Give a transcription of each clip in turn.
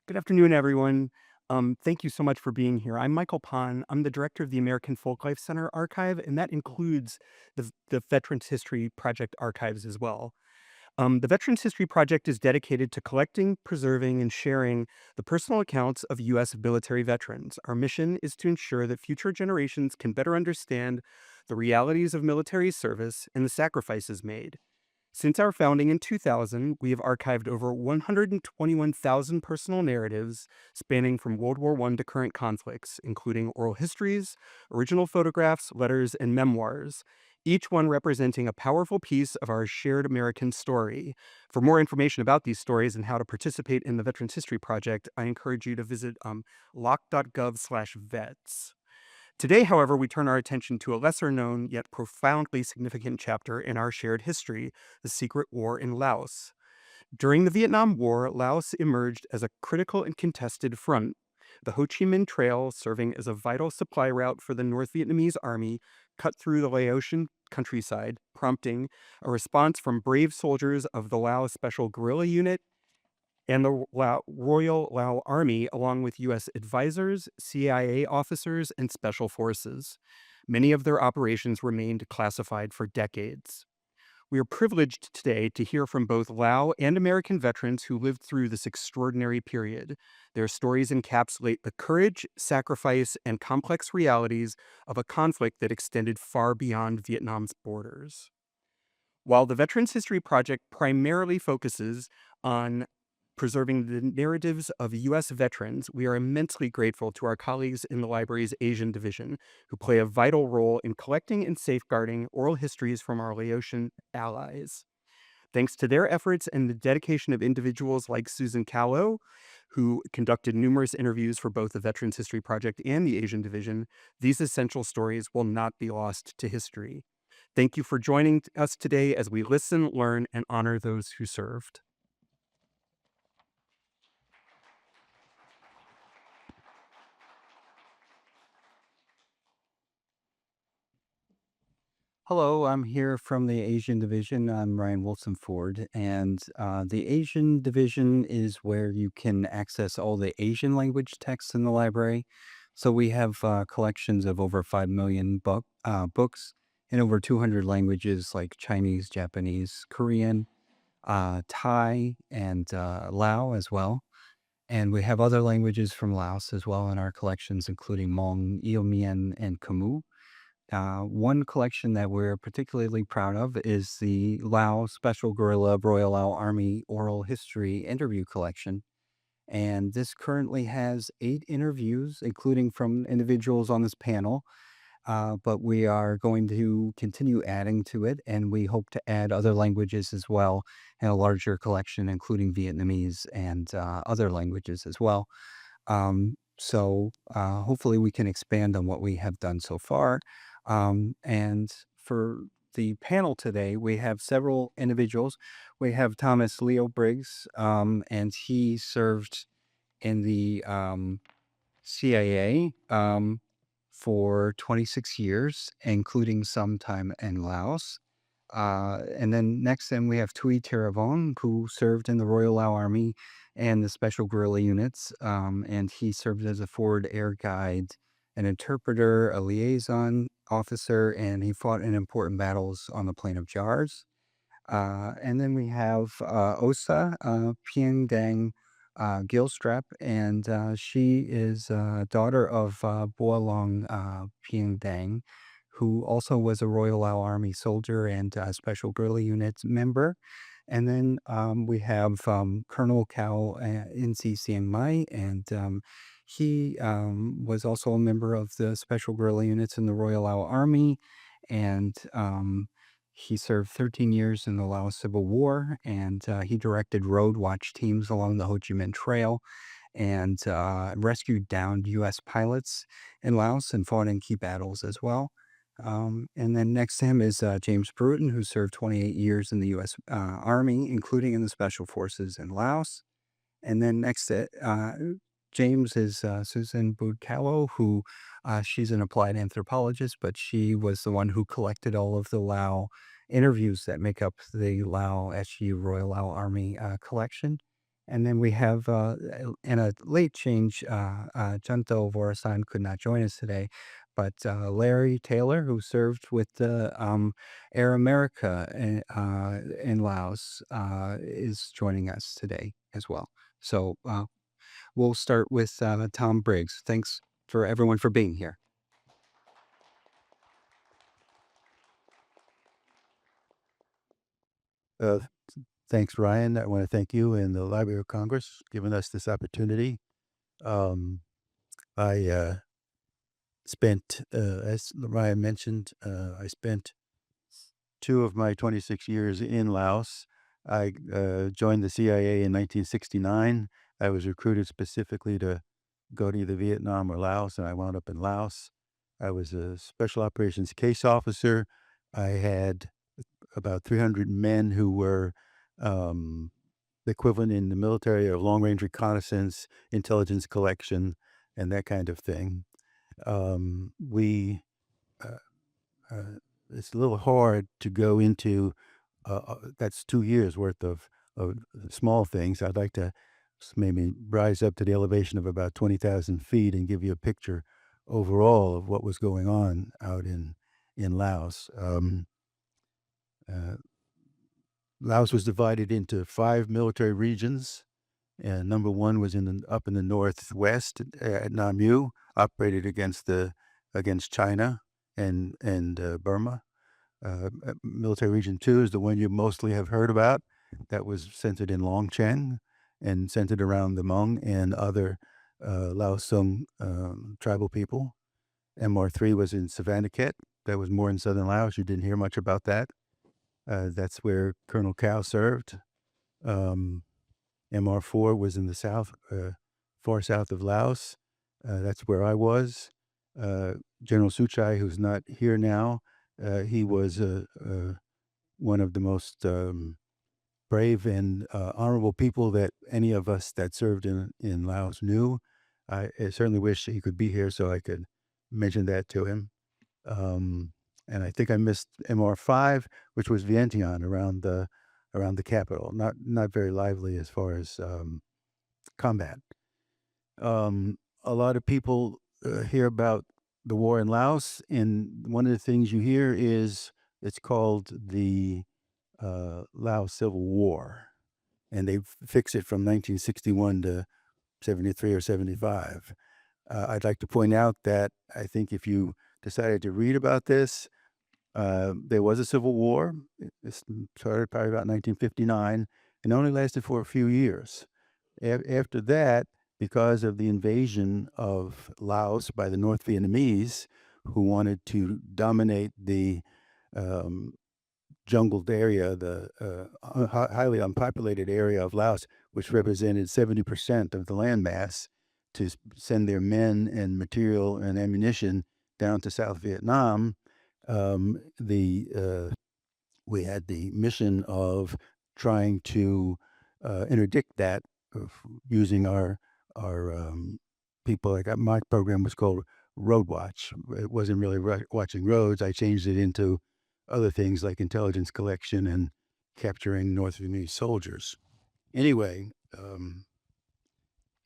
Good afternoon, everyone. Thank you so much for being here. I'm Michael Pond. I'm the director of the American Folklife Center Archive, and that includes the Veterans History Project archives as well. The Veterans History Project is dedicated to collecting, preserving, and sharing the personal accounts of U.S. military veterans. Our mission is to ensure that future generations can better understand the realities of military service and the sacrifices made. Since our founding in 2000, we have archived over 121,000 personal narratives spanning from World War I to current conflicts, including oral histories, original photographs, letters, and memoirs, each one representing a powerful piece of our shared American story. For more information about these stories and how to participate in the Veterans History Project, I encourage you to visit loc.gov/vets. Today, however, we turn our attention to a lesser known yet profoundly significant chapter in our shared history, the Secret War in Laos. During the Vietnam War, Laos emerged as a critical and contested front. The Ho Chi Minh Trail, serving as a vital supply route for the North Vietnamese army, cut through the Laotian countryside, prompting a response from brave soldiers of the Lao Special Guerrilla Unit and the Royal Lao Army, along with U.S. advisors, CIA officers, and special forces. Many of their operations remained classified for decades. We are privileged today to hear from both Lao and American veterans who lived through this extraordinary period. Their stories encapsulate the courage, sacrifice, and complex realities of a conflict that extended far beyond Vietnam's borders. While the Veterans History Project primarily focuses on preserving the narratives of U.S. veterans, we are immensely grateful to our colleagues in the library's Asian division, who play a vital role in collecting and safeguarding oral histories from our Laotian allies. Thanks to their efforts and the dedication of individuals like Susan Callow, who conducted numerous interviews for both the Veterans History Project and the Asian division, these essential stories will not be lost to history. Thank you for joining us today as we listen, learn, and honor those who served. Hello, I'm here from the Asian Division. I'm Ryan Wilson Ford, and the Asian Division is where you can access all the Asian language texts in the library. So we have collections of over 5 million books in over 200 languages like Chinese, Japanese, Korean, Thai, and Lao as well. And we have other languages from Laos as well in our collections, including Hmong, Eomian, and Khmer. One collection that we're particularly proud of is the Lao Special Guerrilla Royal Lao Army Oral History Interview Collection. And this currently has 8 interviews, including from individuals on this panel. But we are going to continue adding to it, and we hope to add other languages as well in a larger collection, including Vietnamese and other languages as well. Hopefully we can expand on what we have done so far. And for the panel today, we have several individuals. We have Thomas Leo Briggs, and he served in the CIA for 26 years, including some time in Laos. And then next, then we have Tui Teravong, who served in the Royal Lao Army and the Special Guerrilla Units. And he served as a forward air guide, an interpreter, a liaison officer, and he fought in important battles on the Plain of Jars. And then we have Osa Piendang Gilstrap, and she is daughter of Boalong Piendang, who also was a Royal Lao Army soldier and Special Guerrilla Unit member. And then we have Colonel Cao Insi Siang Mai, and he was also a member of the Special Guerrilla Units in the Royal Lao Army, and he served 13 years in the Laos Civil War, and he directed road watch teams along the Ho Chi Minh Trail and rescued downed U.S. pilots in Laos and fought in key battles as well. And then next to him is James Bruton, who served 28 years in the U.S. Army, including in the Special Forces in Laos. And then next to James is Susan Budcallo, who she's an applied anthropologist, but she was the one who collected all of the Lao interviews that make up the Lao SU Royal Lao Army collection. And then we have, in a late change, Junto Vorasan could not join us today, but Larry Taylor, who served with the Air America in Laos, is joining us today as well. So we'll start with Tom Briggs. Thanks for everyone for being here. Uh, Thanks, Ryan. I want to thank you and the Library of Congress giving us this opportunity. Um, I spent, as Ryan mentioned, I spent 2 of my 26 years in Laos. I joined the CIA in 1969. I was recruited specifically to go to either Vietnam or Laos, and I wound up in Laos. I was a special operations case officer. I had about 300 men who were the equivalent in the military of long-range reconnaissance, intelligence collection, and that kind of thing. We uh, it's a little hard to go into that's 2 years worth of small things. I'd like to maybe rise up to the elevation of about 20,000 feet and give you a picture overall of what was going on out in Laos. Uh, Laos was divided into 5 military regions, and number 1 was up in the northwest at Nam You, operated against China and Burma. Military Region 2 is the one you mostly have heard about. That was centered in Longcheng and centered around the Hmong and other Lao Sung tribal people. MR3 was in Savannakhet. That was more in southern Laos. You didn't hear much about that. That's where Colonel Cao served. Um, MR4 was in the south, far south of Laos. That's where I was. General Suchai, who's not here now, he was one of the most brave and honorable people that any of us that served in Laos knew. I certainly wish he could be here so I could mention that to him. And I think I missed MR5, which was Vientiane around the capital. Not very lively as far as combat. A lot of people hear about the war in Laos, and one of the things you hear is it's called the Laos Civil War, and they fix it from 1961 to 73 or 75. I'd like to point out that I think if you decided to read about this, there was a civil war. It started probably about 1959 and only lasted for a few years. After that, because of the invasion of Laos by the North Vietnamese, who wanted to dominate the um, jungled area, the highly unpopulated area of Laos, which represented 70% of the landmass, to send their men and material and ammunition down to South Vietnam, the we had the mission of trying to interdict that using our people. Like my program was called Road Watch. It wasn't really watching roads. I changed it into other things like intelligence collection and capturing North Vietnamese soldiers. Anyway,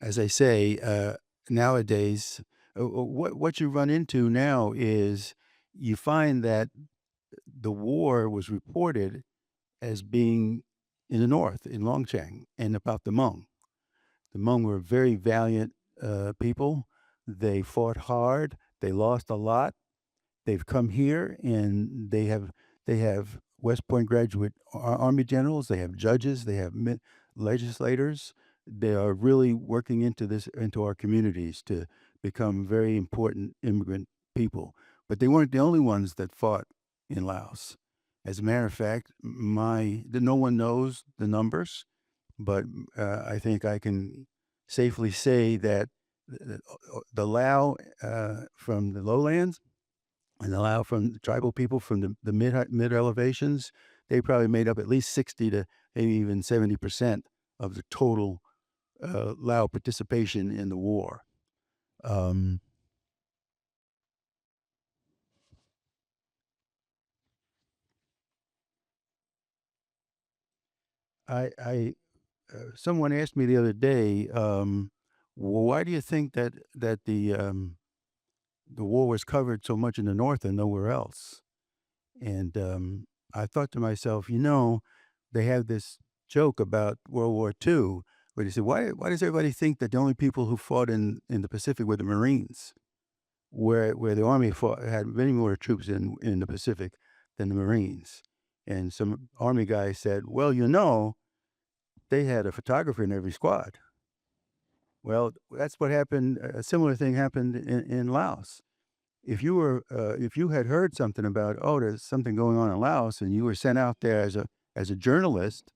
as I say, nowadays, what you run into now is you find that the war was reported as being in the north, in Longcheng, and about the Hmong. The Hmong were very valiant people. They fought hard. They lost a lot. They've come here and they have West Point graduate Army generals. They have judges. They have legislators. They are really working into our communities to become very important immigrant people. But they weren't the only ones that fought in Laos. As a matter of fact, no one knows the numbers, but I think I can safely say that the Lao from the lowlands and the Lao from the tribal people from the mid elevations, they probably made up at least 60 to maybe even 70% of the total Lao participation in the war. Um, I someone asked me the other day, well, why do you think that the war was covered so much in the North and nowhere else? And I thought to myself, they have this joke about World War II, where they say, why does everybody think that the only people who fought in the Pacific were the Marines, where the Army had many more troops in the Pacific than the Marines? And some Army guy said, well, they had a photographer in every squad. Well, that's what happened. A similar thing happened in Laos. If you had heard something about, oh, there's something going on in Laos, and you were sent out there as a journalist,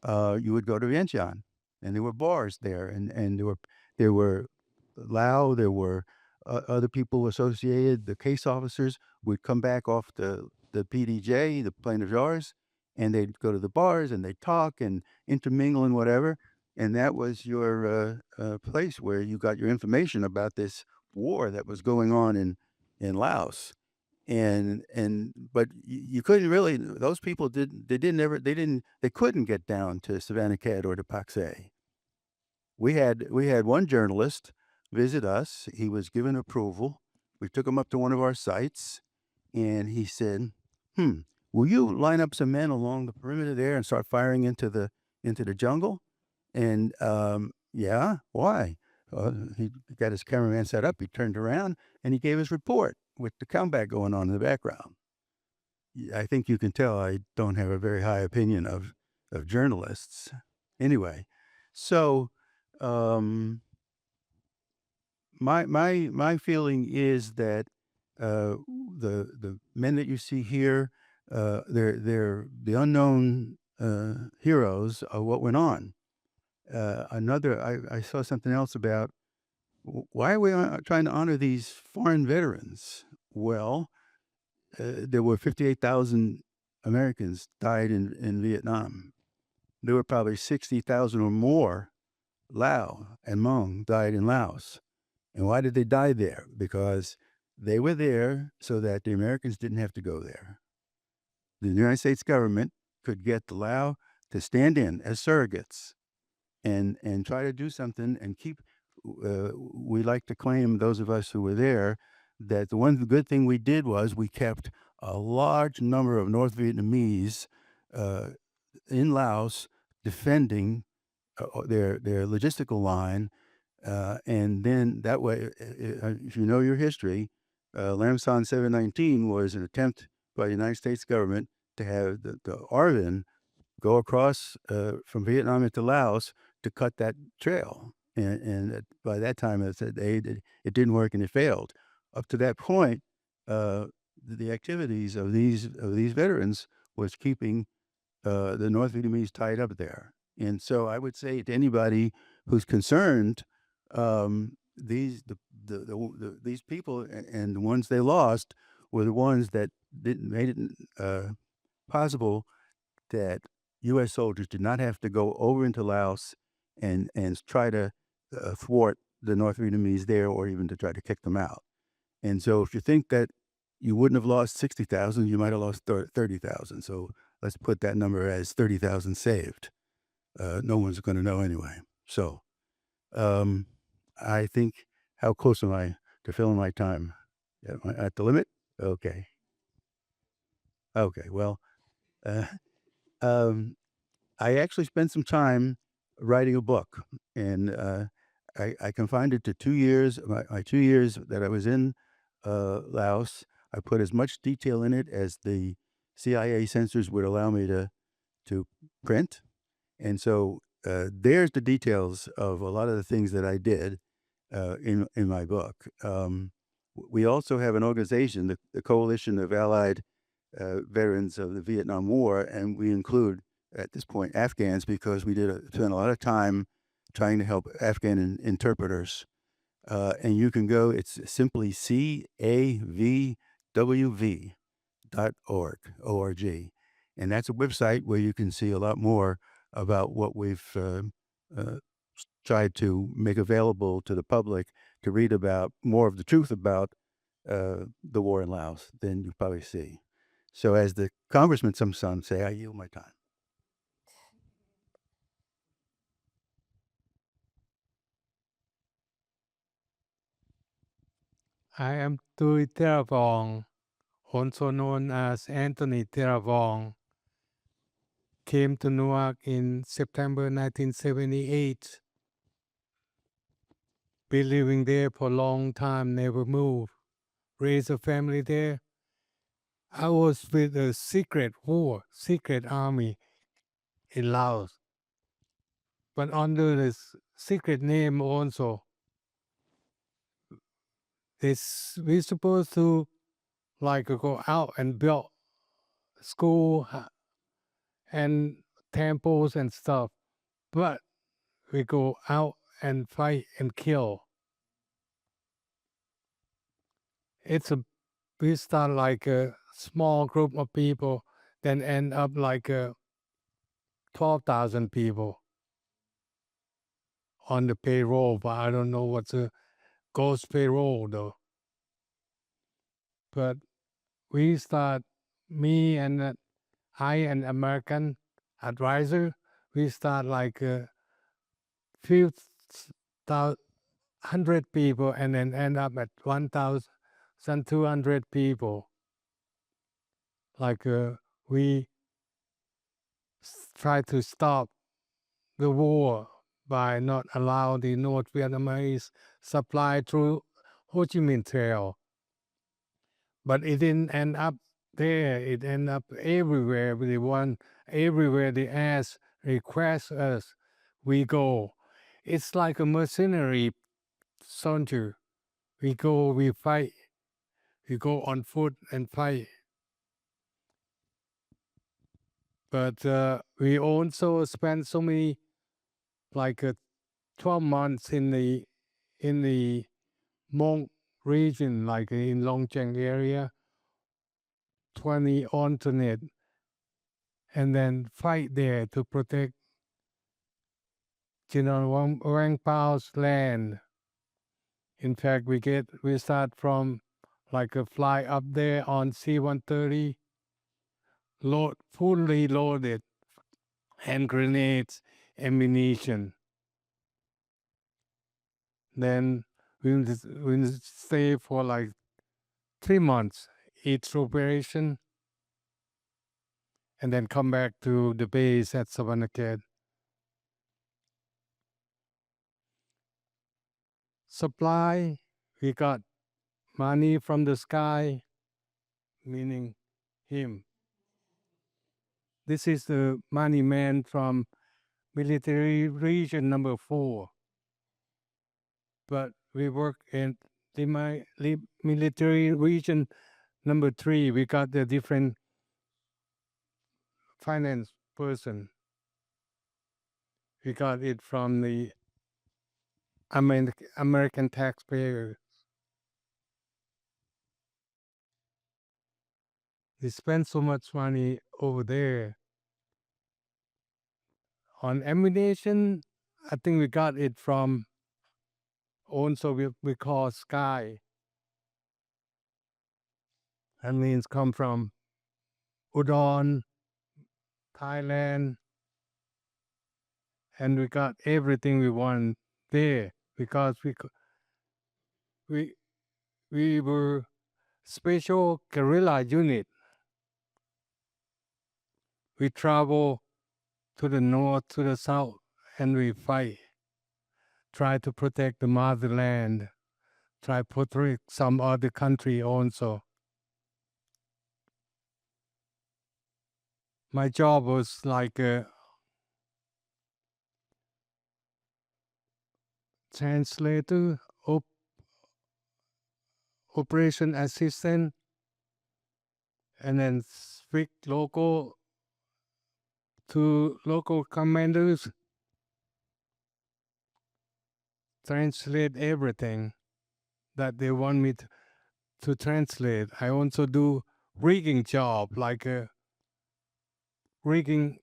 you would go to Vientiane, and there were bars there, and there were Lao, there were other people associated. The case officers would come back off the PDJ, the plane of jars, and they'd go to the bars and they'd talk and intermingle and whatever. And that was your place where you got your information about this war that was going on in Laos. But you couldn't really, those people they couldn't get down to Savannah Khad or to Pak Se. We had one journalist visit us. He was given approval. We took him up to one of our sites, and he said, will you line up some men along the perimeter there and start firing into the jungle? And yeah, why? He got his cameraman set up. He turned around and he gave his report with the combat going on in the background. I think you can tell I don't have a very high opinion of journalists. Anyway, so my feeling is that the men that you see here, they're the unknown heroes of what went on. I saw something else about why are we trying to honor these foreign veterans? Well, there were 58,000 Americans died in Vietnam. There were probably 60,000 or more Lao and Hmong died in Laos. And why did they die there? Because they were there so that the Americans didn't have to go there. The United States government could get the Lao to stand in as surrogates and try to do something and keep. We like to claim, those of us who were there, that the good thing we did was we kept a large number of North Vietnamese in Laos defending their logistical line, and then that way, if you know your history, Lam Son 719 was an attempt by the United States government to have the ARVN go across from Vietnam into Laos to cut that trail. And by that time, it didn't work and it failed. Up to that point, the activities of these veterans was keeping the North Vietnamese tied up there. And so I would say to anybody who's concerned, these people and the ones they lost were the ones that made it possible that U.S. soldiers did not have to go over into Laos and try to thwart the North Vietnamese there, or even to try to kick them out. And so if you think that you wouldn't have lost 60,000, you might have lost 30,000. So let's put that number as 30,000 saved. No one's going to know anyway. So I think, how close am I to filling my time? Am I at the limit? Okay. Well, I actually spent some time writing a book, and I confined it to 2 years. My 2 years that I was in Laos, I put as much detail in it as the CIA censors would allow me to print. And so there's the details of a lot of the things that I did in my book. We also have an organization, the Coalition of Allied Veterans of the Vietnam War, and we include, at this point, Afghans, because we spent a lot of time trying to help Afghan interpreters. And you can go, it's simply cavwv.org. And that's a website where you can see a lot more about what we've tried to make available to the public to read about, more of the truth about the war in Laos than you probably see. So as the congressman sometimes say, I yield my time. I am Tui Theravong, also known as Anthony Theravong. Came to Newark in September 1978. Been living there for a long time, never moved. Raised a family there. I was with a secret army in Laos, but under this secret name also. We supposed to like go out and build school and temples and stuff, but we go out and fight and kill. We start like a small group of people, then end up like 12,000 people on the payroll, but I don't know what's a ghost payroll though. But we start, me and I and American advisor, we start like a few hundred people and then end up at 1,200 people. Like we try to stop the war by not allow the North Vietnamese supply through Ho Chi Minh Trail. But it didn't end up there. It ended up everywhere. Everywhere they ask, request us, we go. It's like a mercenary soldier. We go, we fight. We go on foot and fight. But we also spent so many, like 12 months in the Hmong region, like in Long Cheng area, 20 alternate, and then fight there to protect General Wang Pao's land. In fact, we start from like a fly up there on C-130, fully loaded, hand grenades, ammunition. Then we stay for like 3 months each operation, and then come back to the base at Savannakhet. Supply, we got money from the sky, meaning him. This is the money man from military region number 4. But we work in the military region number 3. We got the different finance person. We got it from the American taxpayer. They spend so much money over there. On ammunition, I think we got it from also we call Sky. That means come from Udon, Thailand, and we got everything we want there because we were special guerrilla unit. We travel to the north, to the south, and we fight. Try to protect the motherland. Try to protect some other country also. My job was like a translator, operation assistant, and then speak local to local commanders, translate everything that they want me to translate. I also do rigging job, like a rigging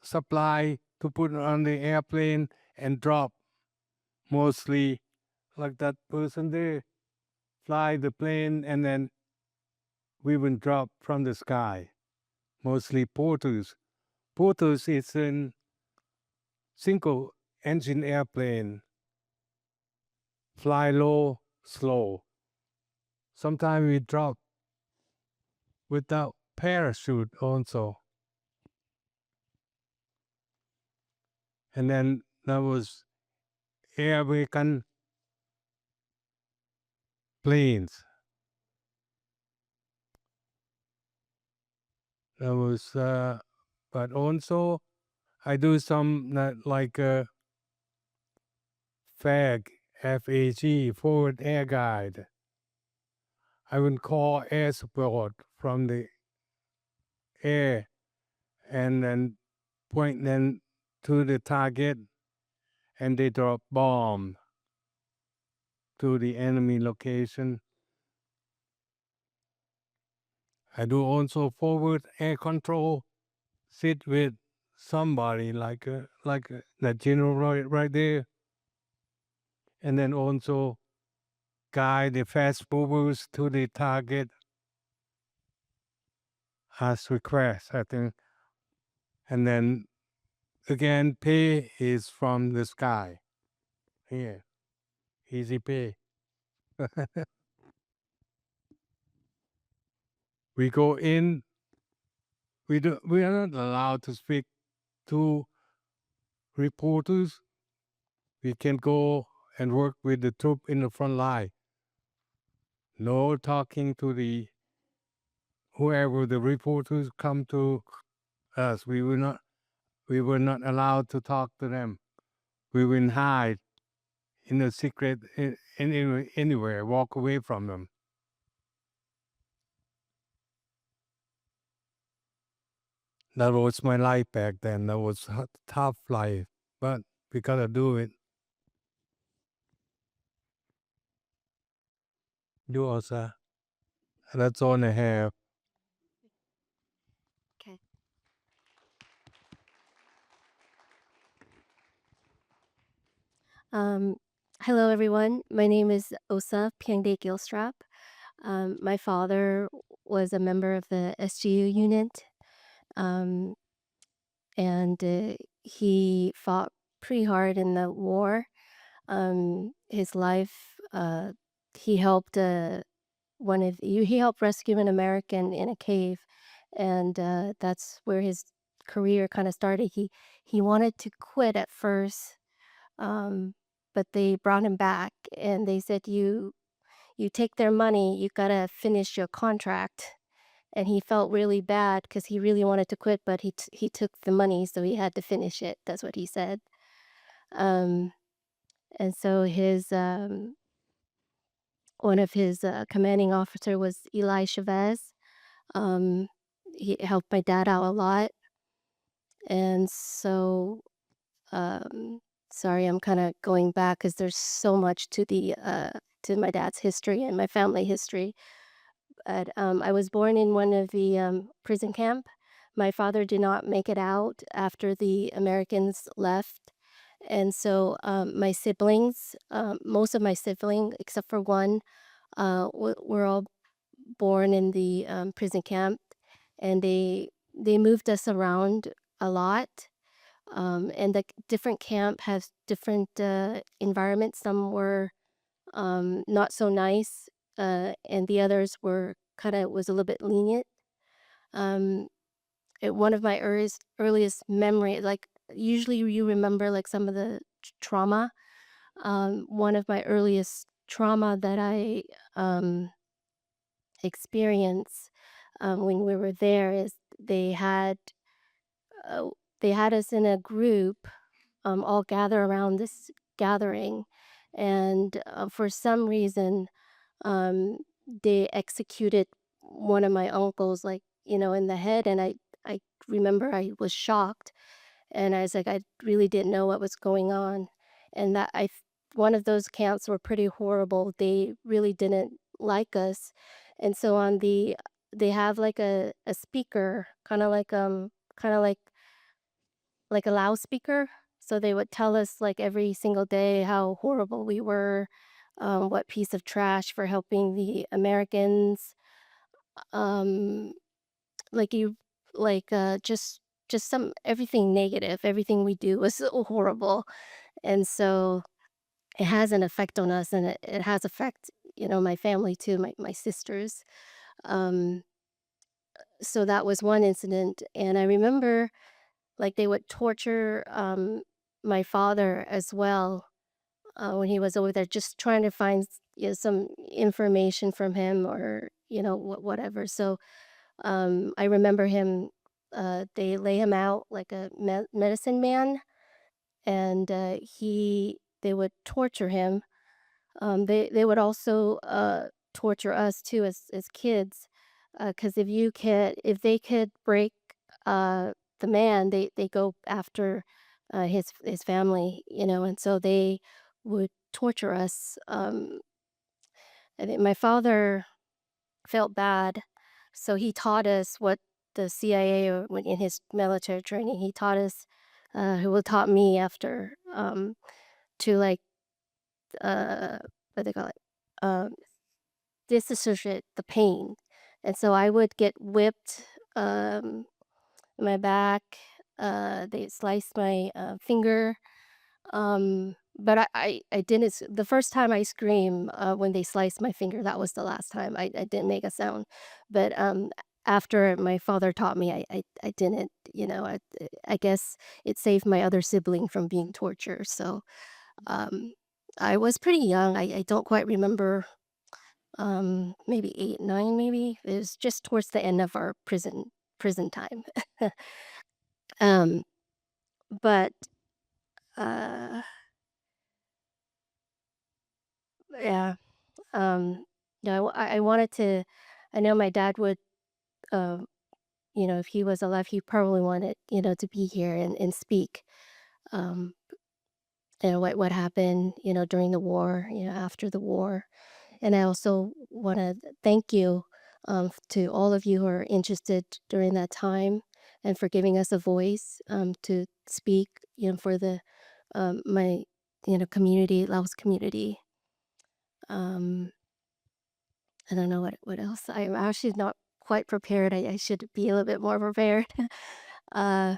supply to put on the airplane and drop. Mostly like that person there, fly the plane and then we will drop from the sky. Mostly porters. Porters is a single engine airplane. Fly low, slow. Sometimes we drop without parachute also. And then there was Air American planes. There was, but also I do some like FAG, FAG, Forward Air Guide. I would call air support from the air and then point them to the target, and they drop bomb to the enemy location. I do also forward air control, sit with somebody like the general right there, and then also guide the fast movers to the target as request, I think. And then again, pay is from the sky. Here, easy pay. We go in. We are not allowed to speak to reporters. We can go and work with the troop in the front line. No talking to the whoever the reporters come to us. We were not allowed to talk to them. We will hide in a secret anywhere, walk away from them. That was my life back then. That was a tough life, but we gotta do it. You also. That's all I have. Okay. Hello, everyone. My name is Osa Pyengde Gilstrap. My father was a member of the SGU unit, um, and he fought pretty hard in the war. His life, he helped he helped rescue an American in a cave, and that's where his career kind of started. He wanted to quit at first, um, but they brought him back and they said, you take their money, you gotta finish your contract. And he felt really bad because he really wanted to quit, but he took the money, so he had to finish it. That's what he said. Um, and so one of his commanding officer was Eli Chavez. Um, he helped my dad out a lot, and so sorry, I'm kind of going back because there's so much to my dad's history and my family history. But I was born in one of the prison camp. My father did not make it out after the Americans left, and so my siblings, most of my siblings except for one, were all born in the prison camp, and they moved us around a lot. And the different camp has different environments. Some were not so nice, and the others were kind of was a little bit lenient. Um, One of my earliest memory, like usually you remember like some of the trauma. One of my earliest trauma that I experienced when we were there is uh, they had us in a group, all gather around this gathering, and for some reason, um, they executed one of my uncles, like in the head, and I remember I was shocked, and I was like, I really didn't know what was going on, and one of those camps were pretty horrible. They really didn't like us, and so they have like a speaker, kind of like a loudspeaker. So they would tell us like every single day how horrible we were, what piece of trash for helping the Americans, um, like you, like just some everything negative, everything we do was so horrible, and so it has an effect on us, and it has effect my family too, my sisters. Um, so that was one incident, and I remember like they would torture my father as well when he was over there, just trying to find some information from him or whatever. So I remember him. They lay him out like a medicine man, and they would torture him. They would also torture us too as kids, because if they could break the man, they go after his family, and so they would torture us. I think my father felt bad, so he taught us what the CIA, or when in his military training, he taught us, who taught me after, to like what they call it, um, disassociate the pain, and so I would get whipped, in my back. They sliced my finger. But I didn't. The first time I screamed when they sliced my finger, that was the last time. I didn't make a sound. But after my father taught me, I didn't. I guess it saved my other sibling from being tortured. So um, I was pretty young. I don't quite remember. Maybe 8, 9, maybe. It was just towards the end of our prison time. um, but uh, yeah. Um, yeah, I wanted to. I know my dad would. Um, if he was alive, he probably wanted to be here and speak. Um, what happened, during the war, after the war. And I also want to thank you to all of you who are interested during that time and for giving us a voice to speak, for the my community, Laos community. Um, I don't know what else. I'm actually not quite prepared. I should be a little bit more prepared. uh,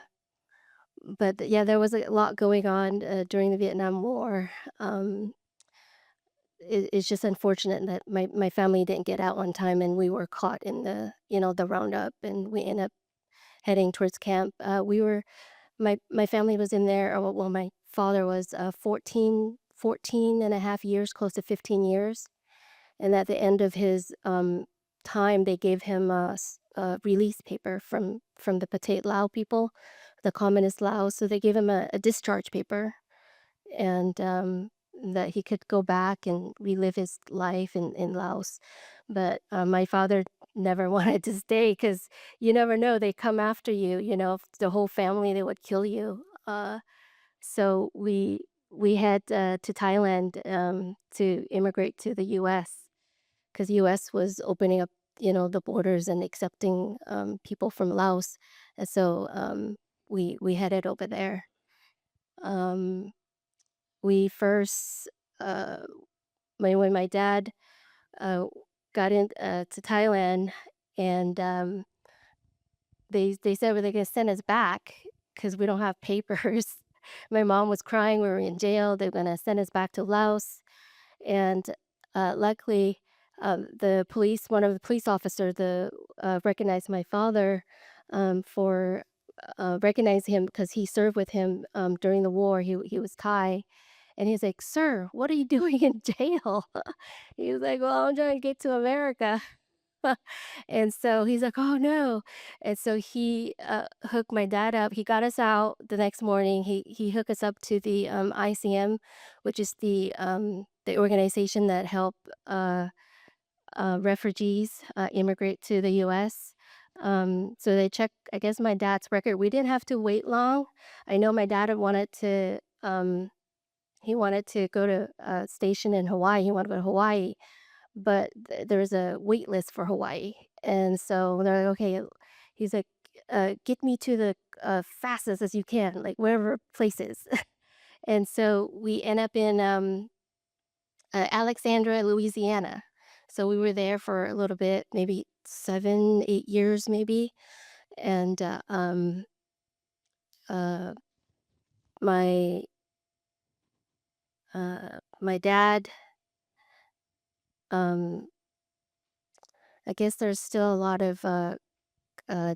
but yeah, there was a lot going on during the Vietnam War. Um, it's just unfortunate that my family didn't get out on time, and we were caught in the roundup, and we ended up heading towards camp. My family was in there. Or, well, my father was 14 and a half years, close to 15 years. And at the end of his time, they gave him a release paper from the Pathet Lao people, the communist Laos. So they gave him a discharge paper, and that he could go back and relive his life in Laos. But my father never wanted to stay because you never know, they come after you. If the whole family, they would kill you. So we head to Thailand to immigrate to the U.S. because U.S. was opening up, the borders and accepting people from Laos, and so we headed over there. Um, we first, uh, when my dad uh, got in to Thailand, and they said, well, they're gonna send us back because we don't have papers. My mom was crying. We were in jail. They're gonna send us back to Laos. And luckily, one of the police officers, recognized my father for recognizing him because he served with him during the war. He was Thai, and he's like, "Sir, what are you doing in jail?" He was like, "Well, I'm trying to get to America." And so he's like, "Oh no!" And so he hooked my dad up. He got us out the next morning. He hooked us up to the ICM, which is the organization that help refugees immigrate to the U.S. So they checked, I guess, my dad's record. We didn't have to wait long. I know my dad wanted to. He wanted to go to a station in Hawaii. He wanted to go to Hawaii, but there was a wait list for Hawaii. And so they're like, okay, he's like, get me to the fastest as you can, like wherever place is. And so we end up in Alexandria, Louisiana. So we were there for a little bit, maybe 7, 8 years, maybe. And uh, my my dad um, I guess there's still a lot of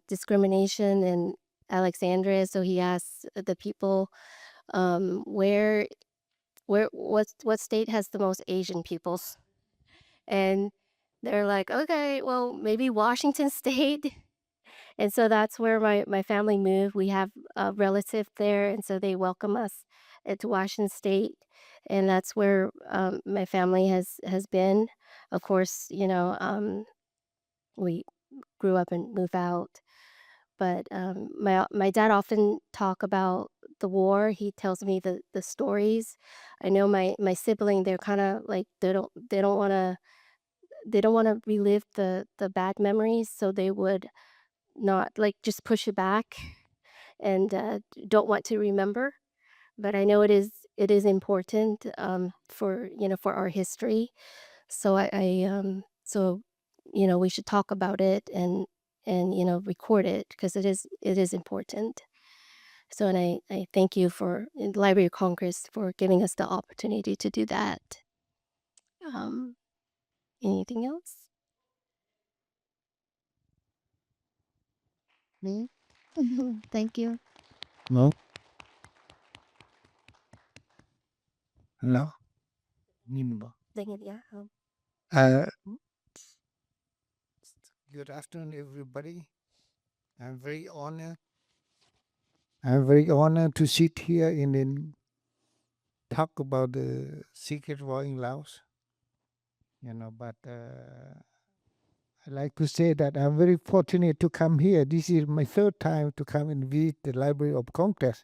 discrimination in Alexandria. So he asks the people, where what state has the most Asian peoples? And they're like, okay, well, maybe Washington State. And so that's where my family moved. We have a relative there, and so they welcome us to Washington State, and that's where my family has been. Of course, we grew up and moved out, but my dad often talk about the war. He tells me the stories. I know my sibling. They're kind of like they don't want to relive the bad memories, so they would not like just push it back and don't want to remember. But I know it is important for our history. So we should talk about it and record it because it is important. So and I thank you for the Library of Congress for giving us the opportunity to do that. Um, Anything else? Me? Thank you. No? No? Nimba. Yeah. Uh, Good afternoon, everybody. I'm very honored. I'm very honored to sit here and talk about the secret war in Laos. But I like to say that I'm very fortunate to come here. This is my third time to come and visit the Library of Congress.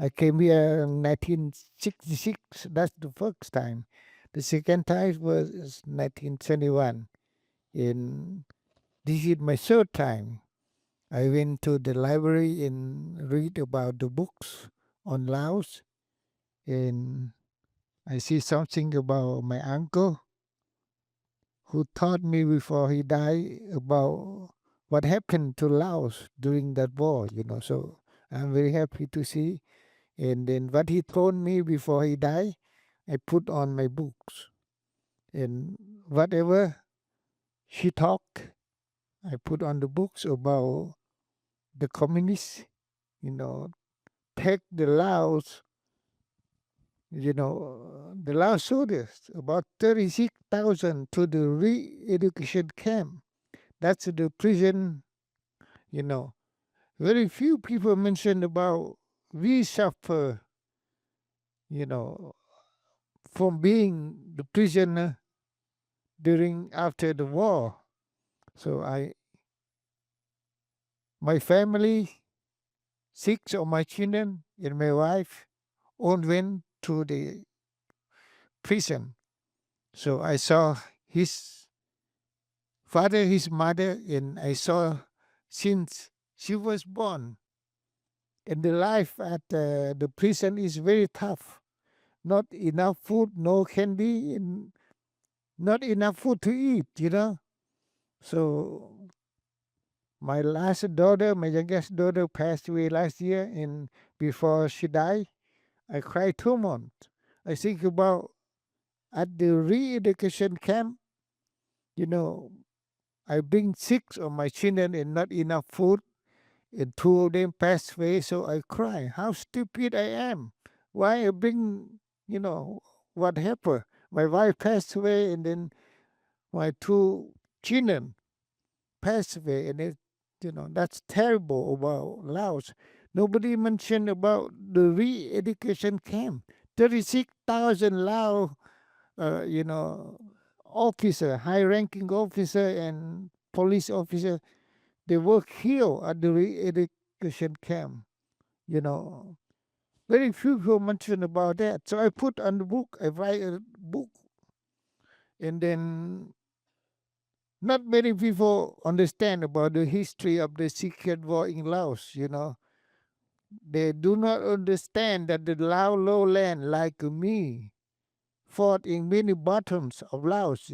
I came here in 1966. That's the first time. The second time was 1921. And this is my third time. I went to the library and read about the books on Laos. And I see something about my uncle who taught me before he died about what happened to Laos during that war, So I'm very happy to see. And then what he told me before he died, I put on my books. And whatever she talked, I put on the books about the communists, take the Laos, the Laos soldiers, about 36,000 to the re-education camp. That's the prison, Very few people mention about we suffer, from being the prisoner after the war. So my family, 6 of my children and my wife all went to the prison. So I saw his father, his mother, and I saw since she was born. And the life at the prison is very tough. Not enough food, no candy, and not enough food to eat, So my last daughter, my youngest daughter, passed away last year, and before she died, I cried 2 months. I think about at the re-education camp, I bring 6 of my children and not enough food, and 2 of them passed away, so I cry. How stupid I am. Why I bring, what happened? My wife passed away, and then my 2 children passed away, and that's terrible about Laos. Nobody mentioned about the re-education camp. 36,000 Lao, officer, high-ranking officer and police officer, they were killed at the re-education camp. Very few people mention about that. So I put on the book, I write a book, and then not many people understand about the history of the secret war in Laos, They do not understand that the Lao lowland, like me, fought in many battles of Laos,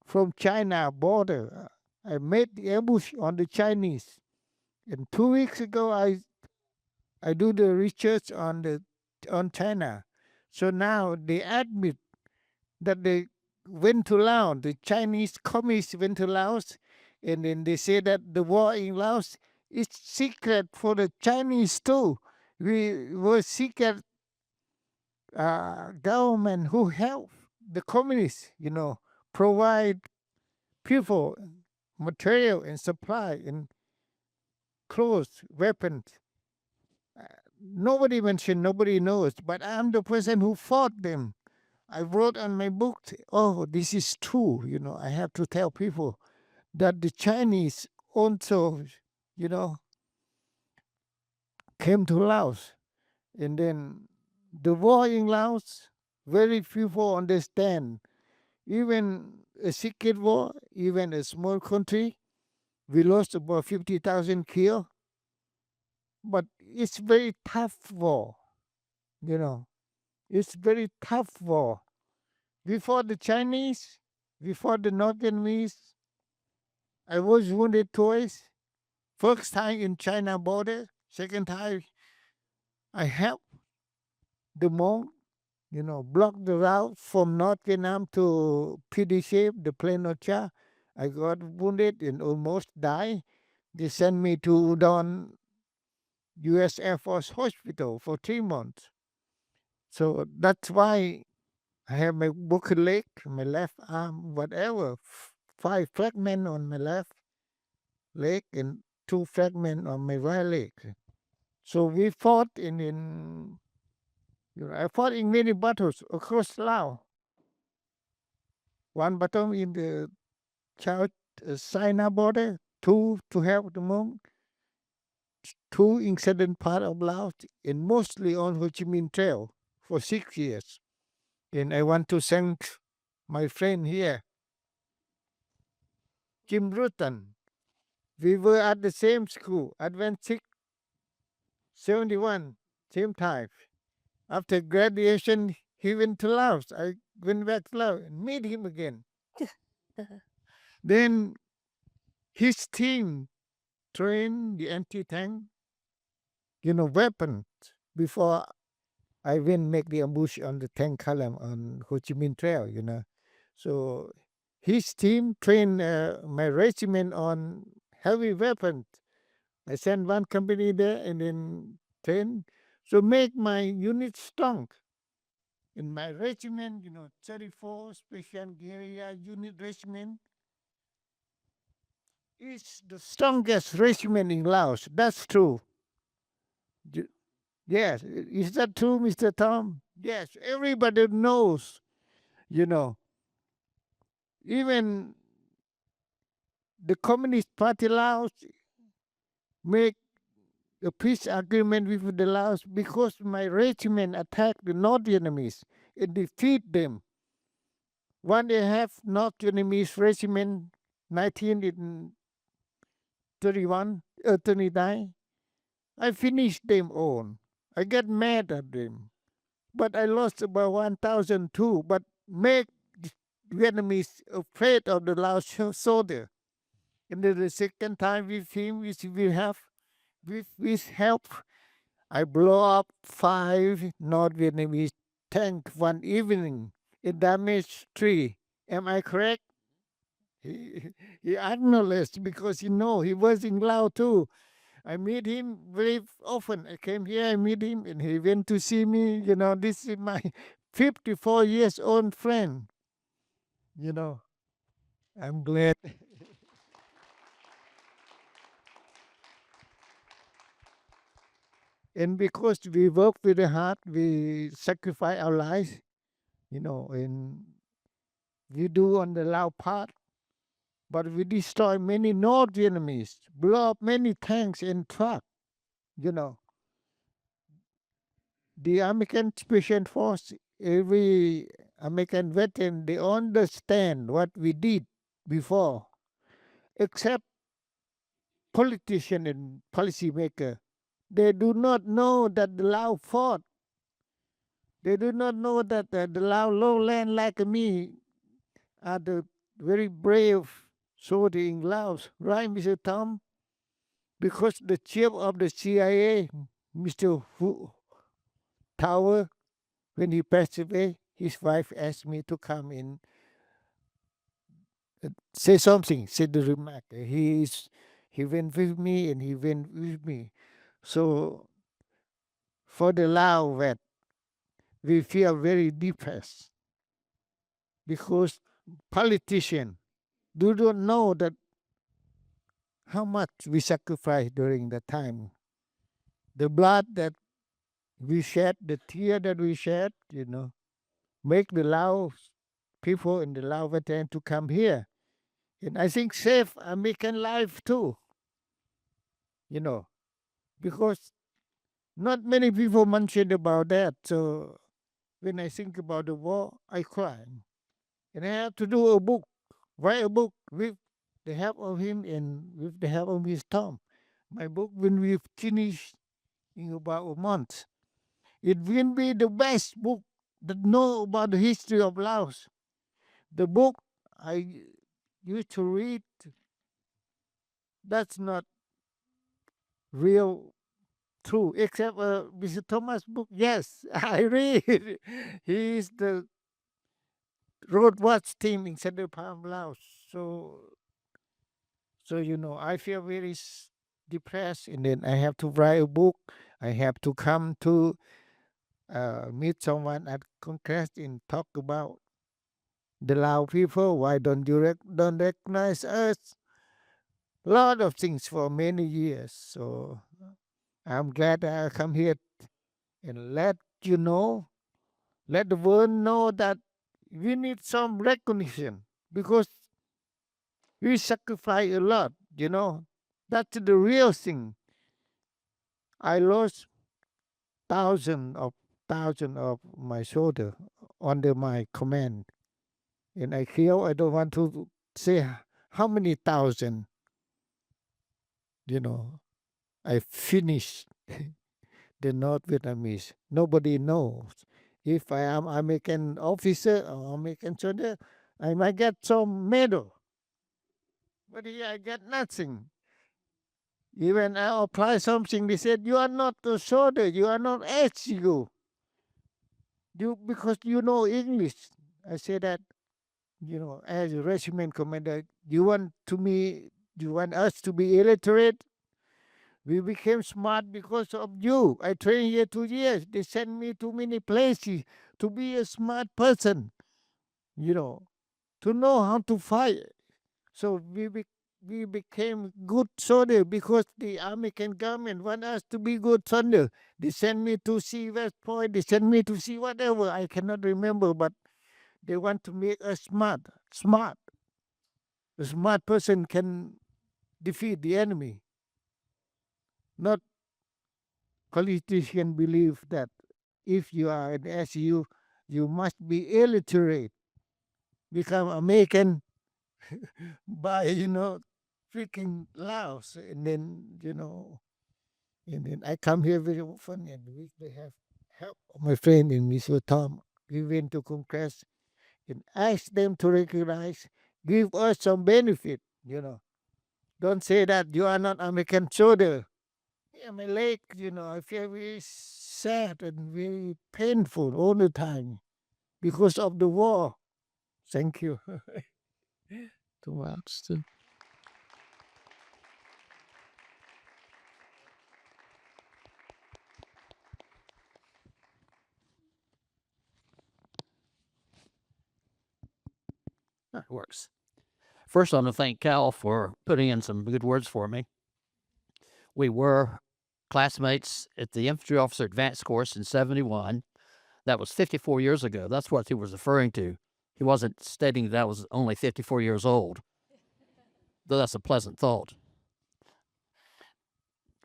from China border. I made the ambush on the Chinese. And 2 weeks ago, I do the research on China. So now they admit that went to Laos. The Chinese communists went to Laos, and then they say that the war in Laos is secret for the Chinese too. We were secret government who help the communists, provide people, material, and supply, and clothes, weapons. Nobody mentioned, nobody knows, but I'm the person who fought them. I wrote on my book, oh, this is true. I have to tell people that the Chinese also, came to Laos. And then the war in Laos, very few people understand. Even a secret war, even a small country, we lost about 50,000 killed. But it's very tough war, It's very tough war. Before the Chinese, before the North Vietnamese, I was wounded twice. First time in China border, second time I helped the Hmong, block the route from North Vietnam to PDC, the Plain of Cha. I got wounded and almost died. They sent me to Udon U.S. Air Force Hospital for 3 months. So that's why I have my broken leg, my left arm, whatever. 5 fragments on my left leg and 2 fragments on my right leg. So we fought I fought in many battles across Laos. One battle in the South China border, 2 to help the Hmong, 2 in southern part of Laos, and mostly on Ho Chi Minh Trail for 6 years. And I want to thank my friend here, Jim Rutan. We were at the same school, Advent 71, same time. After graduation, he went to Laos. I went back to Laos and meet him again. Then his team trained the anti-tank, weapons before I went make the ambush on the tank column on Ho Chi Minh Trail, So his team trained my regiment on heavy weapons. I sent one company there and then train. So make my unit strong. In my regiment, 34 Special Guerrilla Unit Regiment is the strongest regiment in Laos. That's true. Yes, is that true, Mr. Tom? Yes, everybody knows, Even the Communist Party Laos make a peace agreement with the Laos because my regiment attacked the North Vietnamese and defeat them. One and a half North Vietnamese regiment, 39, I finished them all. I get mad at them. But I lost about 1,002, but make the Vietnamese afraid of the Laos soldier. And then the second time with him, with his help, I blow up 5 North Vietnamese tanks one evening. It damaged 3. Am I correct? He acknowledged because he was in Laos too. I meet him very often. I came here, I meet him, and he went to see me. This is my 54 years old friend. I'm glad. And because we work very hard, we sacrifice our lives, and we do on the Lao part. But we destroy many North Vietnamese, blow up many tanks and trucks, The American Special Force, every American veteran, they understand what we did before, except politician and policymaker. They do not know that the Lao fought. They do not know that the Lao lowland like me are the very brave soldier in Laos, right, Mr. Tom? Because the chief of the CIA, Mr. Tower, when he passed away, his wife asked me to come in say something, say the remark. He went with me and he went with me. So for the Lao vet, we feel very depressed because politicians do not know that how much we sacrificed during that time. The blood that we shed, the tear that we shed, make the Lao people in the Lao veteran to come here. And I think save American life too, because not many people mentioned about that. So when I think about the war, I cry. And I have to do a book, write a book with the help of him and with the help of his Tom. My book will be finished in about a month. It will be the best book that know about the history of Laos. The book I used to read, that's not real true, except Mr. Thomas' book. Yes, I read. He is the road watch team in Central Palm, Laos. So I feel very depressed, and then I have to write a book. I have to come to meet someone at Congress and talk about the Lao people. Why don't you don't recognize us? A lot of things for many years. So I'm glad I come here and let the world know that we need some recognition because we sacrifice a lot. That's the real thing. I lost thousands of my soldiers under my command, and I don't want to say how many thousand. I finished the North Vietnamese. Nobody knows. If I am American officer or American soldier, I might get some medal. But here I get nothing. Even I apply something, they said, you are not a soldier, you are not SU. Because you know English. I say that, as a regiment commander, you want us to be illiterate? We became smart because of you. I trained here 2 years. They sent me to many places to be a smart person, to know how to fight. So we became good soldier because the American government want us to be good soldier. They send me to see West Point. They send me to see whatever. I cannot remember, but they want to make us smart. Smart. A smart person can defeat the enemy. Not politicians believe that if you are an SU, you must be illiterate, become American by, freaking Laos. And then I come here very often and they have help of my friend and Mr. Tom. We went to Congress and ask them to recognize, give us some benefit, Don't say that you are not American soldier. Yeah, my leg, I feel very sad and very painful all the time because of the war. Thank you. Too much. That works. First, I want to thank Cal for putting in some good words for me. We were classmates at the Infantry Officer Advanced Course in 71. That was 54 years ago. That's what he was referring to. He wasn't stating that I was only 54 years old, though that's a pleasant thought.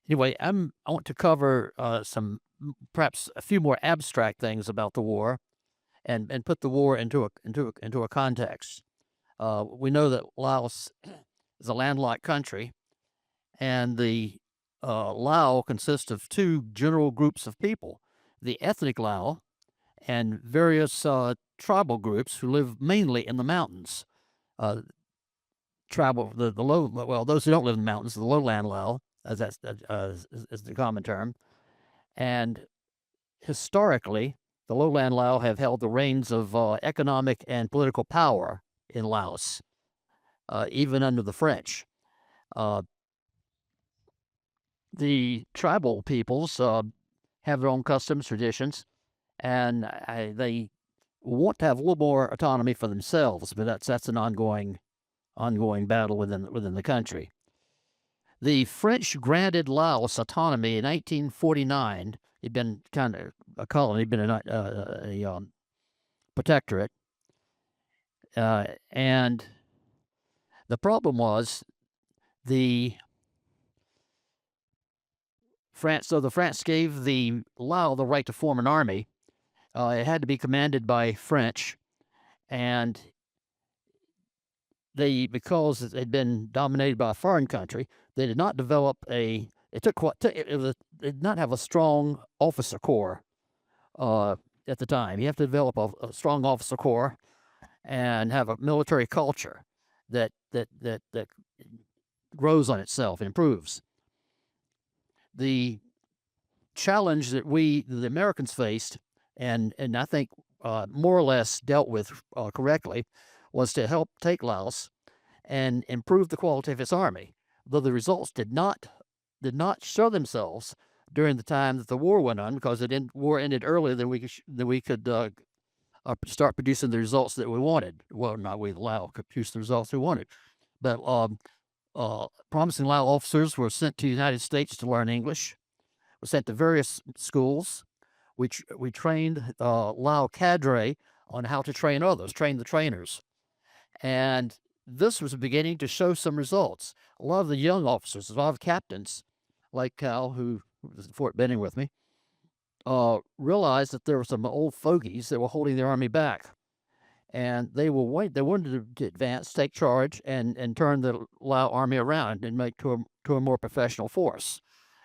Anyway, I want to cover perhaps a few more abstract things about the war, and put the war into a context. We know that Laos is a landlocked country, and the Lao consists of two general groups of people: the ethnic Lao and various tribal groups who live mainly in the mountains. Those who don't live in the mountains, the lowland Lao, as that's is the common term. And historically, the lowland Lao have held the reins of economic and political power in Laos. even under the French. The tribal peoples have their own customs, traditions, and they want to have a little more autonomy for themselves, but that's an ongoing battle within the country. The French granted Laos autonomy in 1849. It'd been kind of a colony, it'd been a protectorate, and the problem was the France. So the France gave the Lao the right to form an army. It had to be commanded by French, and because it had been dominated by a foreign country, they did not develop they did not have a strong officer corps at the time. You have to develop a strong officer corps and have a military culture that grows on itself, improves. The challenge that the Americans faced, and I think more or less dealt with correctly, was to help take Laos and improve the quality of its army. Though the results did not show themselves during the time that the war went on, because the war ended earlier than we could start producing the results that we wanted. Well, not we, the Lao, could produce the results we wanted. But promising Lao officers were sent to the United States to learn English, were sent to various schools. We trained Lao cadre on how to train others, train the trainers. And this was beginning to show some results. A lot of the young officers, a lot of captains, like Cal, who was at Fort Benning with me, realized that there were some old fogies that were holding their army back. And they wanted to advance, take charge, and turn the Lao army around and make to a more professional force.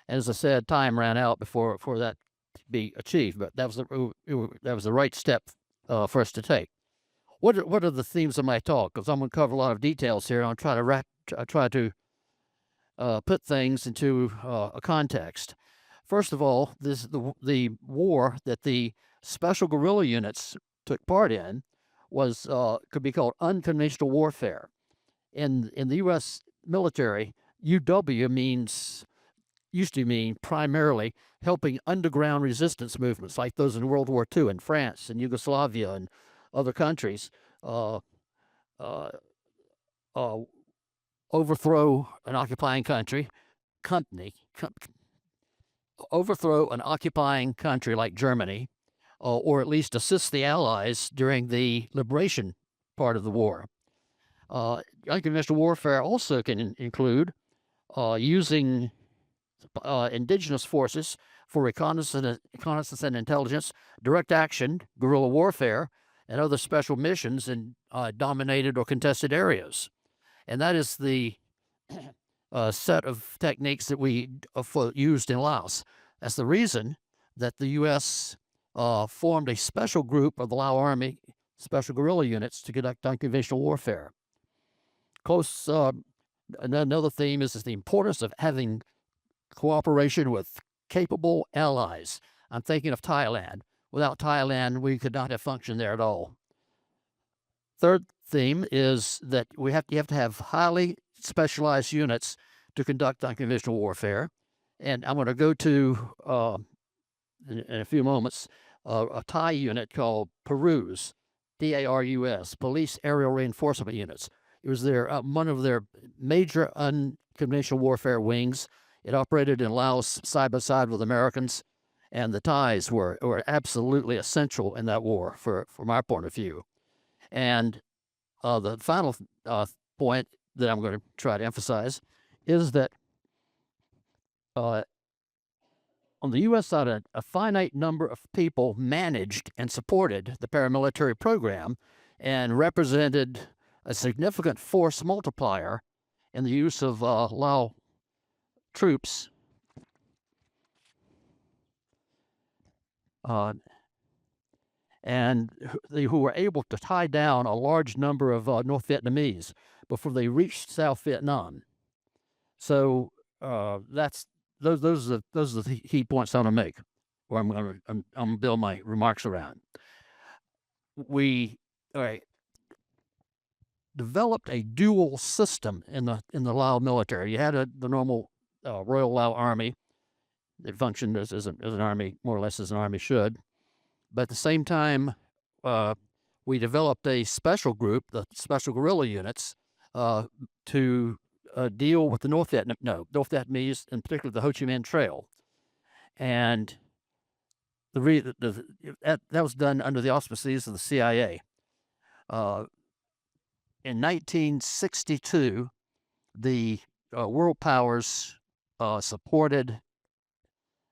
And as I said, time ran out before that could be achieved, but that was the right step for us to take. What are the themes of my talk? Because I'm going to cover a lot of details here. I'll try to put things into a context. First of all, the war that the special guerrilla units took part in could be called unconventional warfare. In the U.S. military, UW used to mean primarily helping underground resistance movements like those in World War II in France and Yugoslavia and other countries, overthrow an occupying country like Germany, or at least assist the Allies during the liberation part of the war. Unconventional warfare also can include using indigenous forces for reconnaissance and intelligence, direct action, guerrilla warfare, and other special missions in dominated or contested areas. And that is the set of techniques that we used in Laos. That's the reason that the U.S. Formed a special group of the Lao Army, special guerrilla units, to conduct unconventional warfare. Another theme is the importance of having cooperation with capable allies. I'm thinking of Thailand. Without Thailand, we could not have functioned there at all. Third theme is that you have to have highly specialized units to conduct unconventional warfare. And I'm going to go to, in a few moments, a Thai unit called PARUS, DARUS, Police Aerial Reinforcement Units. It was one of their major unconventional warfare wings. It operated in Laos side by side with Americans, and the Thais were absolutely essential in that war from our point of view. And the final point that I'm going to try to emphasize is that on the U.S. side, a finite number of people managed and supported the paramilitary program and represented a significant force multiplier in the use of Lao troops. And who were able to tie down a large number of North Vietnamese before they reached South Vietnam. So those are the key points I want to make, or I'm going to build my remarks around. All right. developed a dual system in the Lao military. You had the normal Royal Lao Army that functioned as an army, more or less as an army should. But at the same time, we developed a special group, the Special Guerrilla Units, to deal with the North Vietnamese, and particularly the Ho Chi Minh Trail. And that was done under the auspices of the CIA. In 1962, the world powers supported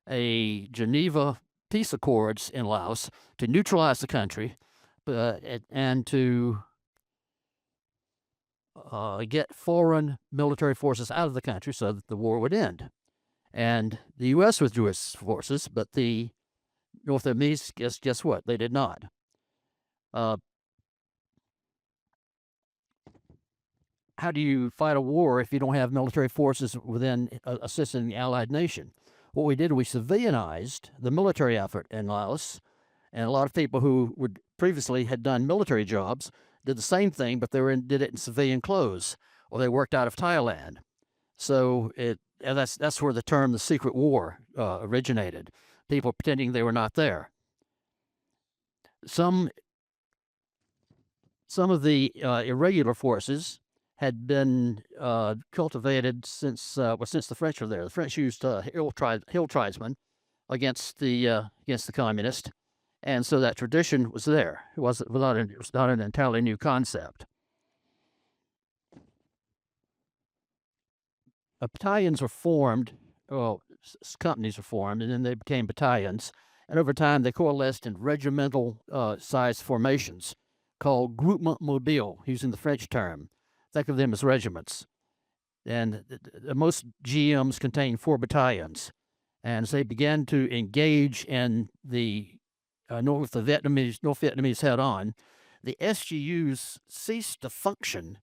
a Geneva peace accords in Laos to neutralize the country, and to get foreign military forces out of the country so that the war would end. And the U.S. withdrew its forces, but the North Vietnamese, guess what? They did not. How do you fight a war if you don't have military forces within assisting the allied nation? What we did, we civilianized the military effort in Laos, and a lot of people who would previously had done military jobs did the same thing, but did it in civilian clothes, or they worked out of Thailand. So that's where the term "the secret war" originated. People pretending they were not there. Some of the irregular forces had been cultivated since the French were there. The French used hill tribesmen against the communists, and so that tradition was there. It was not an entirely new concept. Battalions were formed. Well, companies were formed, and then they became battalions. And over time, they coalesced in regimental size formations called groupement mobile, using the French term. Think of them as regiments. And most GMs contain 4 battalions. And as they began to engage in the North Vietnamese head on, the SGUs ceased to function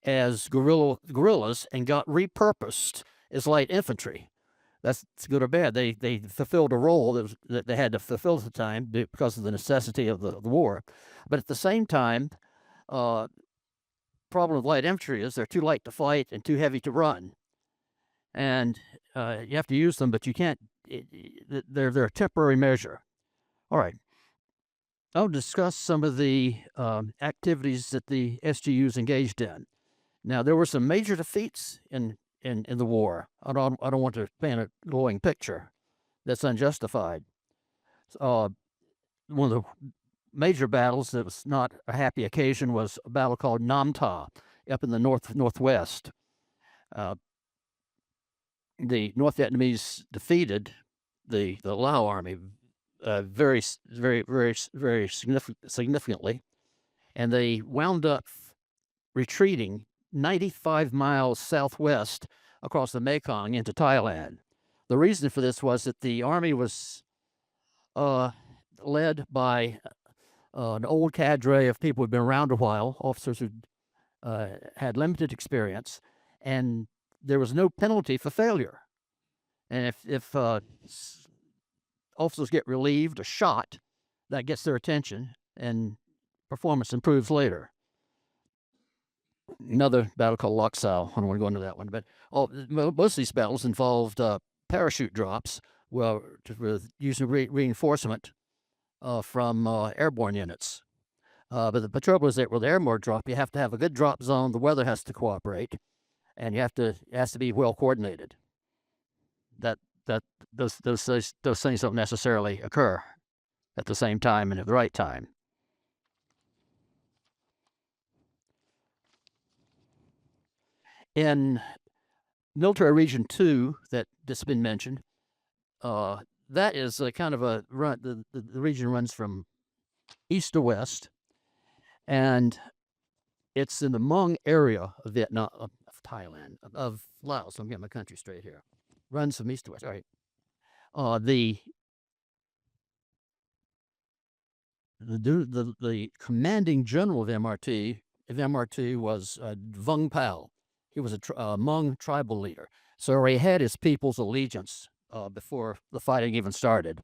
as guerrillas and got repurposed as light infantry. That's good or bad. They fulfilled a role that they had to fulfill at the time because of the necessity of the war. But at the same time, problem with light infantry is they're too light to fight and too heavy to run. And you have to use them, but you can't. They're a temporary measure. All right. I'll discuss some of the activities that the SGUs engaged in. Now, there were some major defeats in the war. I don't want to paint a glowing picture that's unjustified. One of the major battles that was not a happy occasion was a battle called Nam Ta up in the northwest. The North Vietnamese defeated the Lao army very significantly, and they wound up retreating 95 miles southwest across the Mekong into Thailand. The reason for this was that the army was led by an old cadre of people who'd been around a while, officers who had limited experience, and there was no penalty for failure. And if officers get relieved or shot, that gets their attention, and performance improves later. Another battle called Lok Sao. I don't want to go into that one, but most of these battles involved parachute drops, with using reinforcement from airborne units. But the trouble is that with airborne drop, you have to have a good drop zone. The weather has to cooperate, and it has to be well coordinated. Those things don't necessarily occur at the same time and at the right time. In Military Region 2 that's been mentioned, that is a kind of a run. The region runs from east to west, and it's in the Hmong area of Vietnam, of Thailand, of Laos. I'm getting my country straight here. Runs from east to west. All right. The commanding general of MRT was Vung Pao. He was a Hmong tribal leader. So he had his people's allegiance before the fighting even started.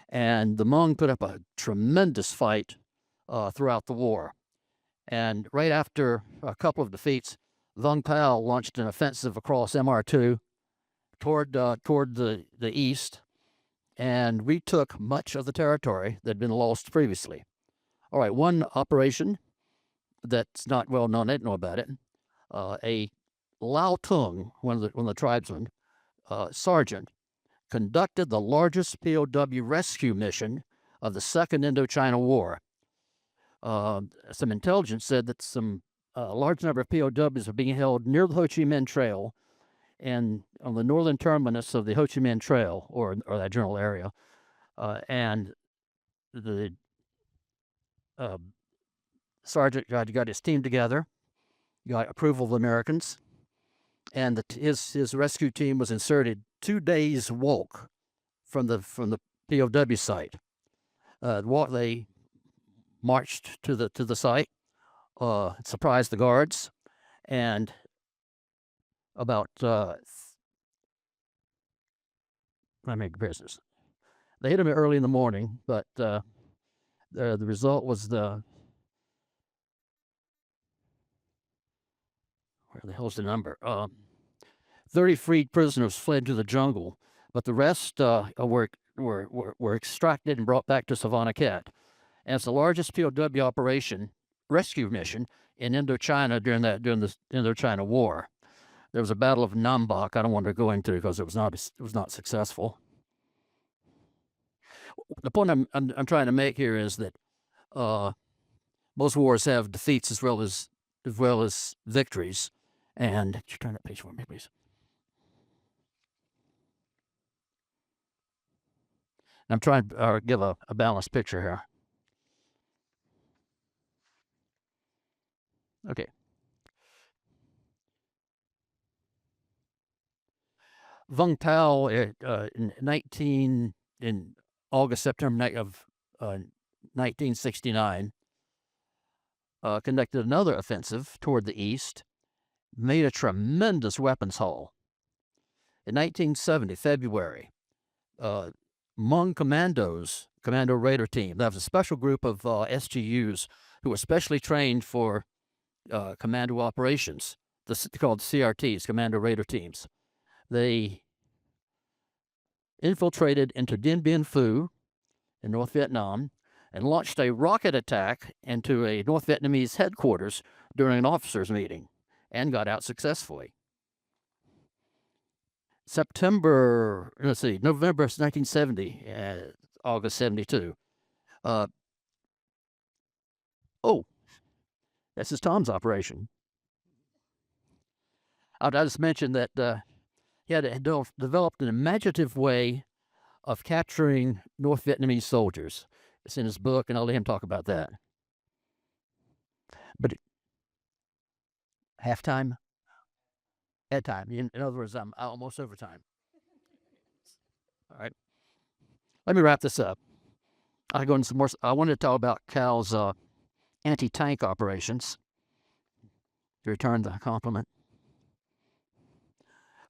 And the Hmong put up a tremendous fight throughout the war. And right after a couple of defeats, Vung Tao launched an offensive across MR2 toward the east, and we took much of the territory that had been lost previously. All right, one operation that's not well known, I didn't know about it. A Lao Tung, one of the tribesmen, sergeant, conducted the largest POW rescue mission of the Second Indochina War. Some intelligence said that a large number of POWs were being held near the Ho Chi Minh Trail and on the northern terminus of the Ho Chi Minh Trail, or that general area. And the sergeant got his team together, got approval of the Americans, and his rescue team was inserted 2 days walk from the POW site. They marched to the site, surprised the guards, and about I make business. They hit him early in the morning, but the result was where the hell's the number? 30 freed prisoners fled to the jungle, but the rest were extracted and brought back to Savannah Cat. And it's the largest POW operation, rescue mission in Indochina during the Indochina War. There was a Battle of Nambak. I don't want to go into it because it was not successful. The point I'm trying to make here is that most wars have defeats as well as victories. And could you turn that page for me, please? I'm trying to give a balanced picture here. Okay. Vung Tao in August, September of 1969 conducted another offensive toward the east, made a tremendous weapons haul. In 1970, February, Hmong Commandos, Commando Raider Team, that was a special group of SGUs who were specially trained for commando operations, called CRTs, Commando Raider Teams. They infiltrated into Dien Bien Phu in North Vietnam and launched a rocket attack into a North Vietnamese headquarters during an officers' meeting and got out successfully. November 1970, August 72. This is Tom's operation. I just mentioned that he had developed an imaginative way of capturing North Vietnamese soldiers. It's in his book, and I'll let him talk about that. But halftime? At time. In other words, I'm almost over time. All right. Let me wrap this up. I'll go into some more. I wanted to talk about Cal's anti-tank operations, to return the compliment.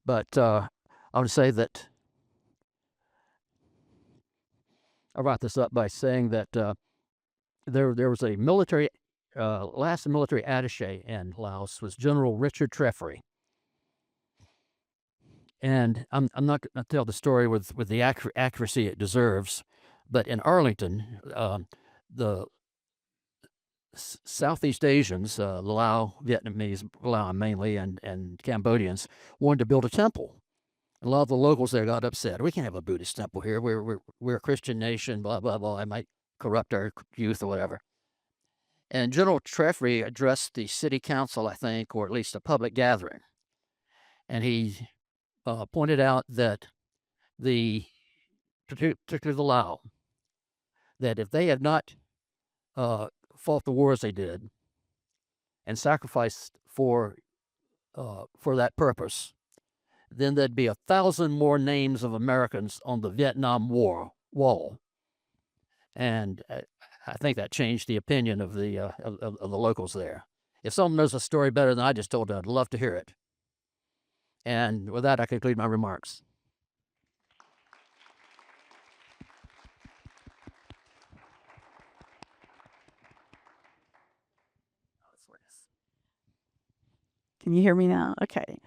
But I would say that I brought this up by saying that there was a last military attaché in Laos was General Richard Trefry. And I'm not going to tell the story with the accuracy it deserves, but in Arlington, the Southeast Asians, Lao, Vietnamese, Lao mainly, and Cambodians, wanted to build a temple. A lot of the locals there got upset. We can't have a Buddhist temple here. We're a Christian nation, blah, blah, blah. It might corrupt our youth or whatever. And General Trefry addressed the city council, I think, or at least a public gathering. And he pointed out that particularly the Lao, that if they had not fought the wars they did and sacrificed for that purpose, then there'd be 1,000 more names of Americans on the Vietnam War wall. And I think that changed the opinion of the locals there. If someone knows a story better than I just told, I'd love to hear it. And with that, I conclude my remarks. Can you hear me now? Okay.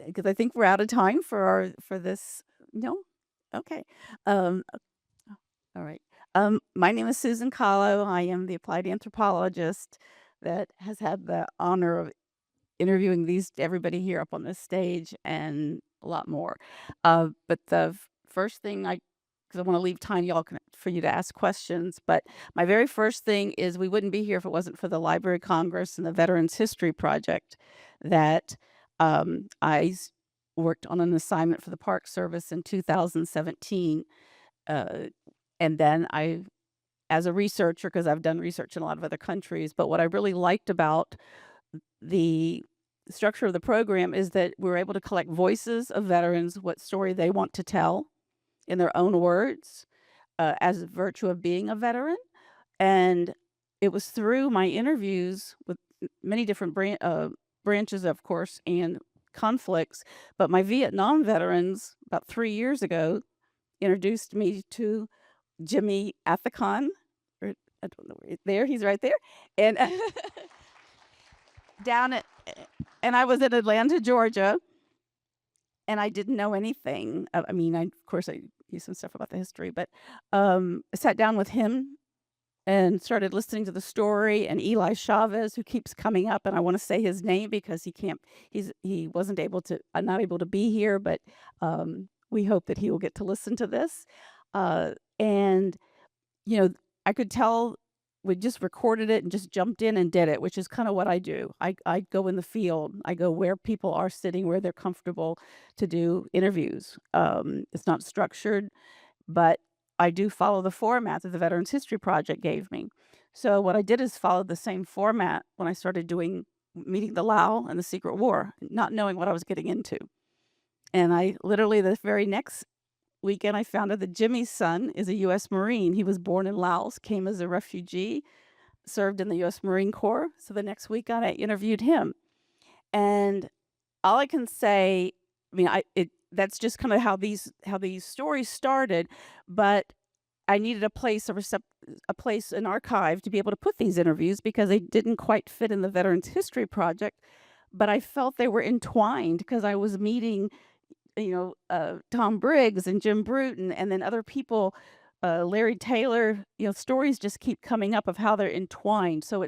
Because I think we're out of time for this. No? Okay. Um, all right. My name is Susan Kahlo. I am the applied anthropologist that has had the honor of interviewing everybody here up on this stage and a lot more. But the first thing because I want to leave time, for you to ask questions. But my very first thing is we wouldn't be here if it wasn't for the Library of Congress and the Veterans History Project that worked on an assignment for the Park Service in 2017. And then as a researcher, because I've done research in a lot of other countries, but what I really liked about the structure of the program is that we were able to collect voices of veterans, what story they want to tell in their own words, as a virtue of being a veteran. And it was through my interviews with many different branches, of course, and conflicts, but my Vietnam veterans about 3 years ago introduced me to Jimmy Athacon. I don't know where there. He's right there, and and I was in Atlanta, Georgia, and I didn't know anything. I mean, of course, I knew some stuff about the history, but I sat down with him and started listening to the story. And Eli Chavez, who keeps coming up, and I want to say his name because he wasn't able to, not able to be here, but we hope that he will get to listen to this. And I could tell we just recorded it and just jumped in and did it, which is kind of what I do. I go in the field. I go where people are sitting, where they're comfortable to do interviews. It's not structured, but I do follow the format that the Veterans History Project gave me. So what I did is follow the same format when I started meeting the Lao and the Secret War, not knowing what I was getting into. And I literally, the very next weekend, I found out that Jimmy's son is a U.S. Marine. He was born in Laos, came as a refugee, served in the U.S. Marine Corps. So the next weekend, I interviewed him. And all I can say, I mean, that's just kind of how these stories started. But I needed a place, an archive to be able to put these interviews because they didn't quite fit in the Veterans History Project. But I felt they were entwined because I was meeting Tom Briggs and Jim Bruton, and then other people, Larry Taylor, stories just keep coming up of how they're entwined. So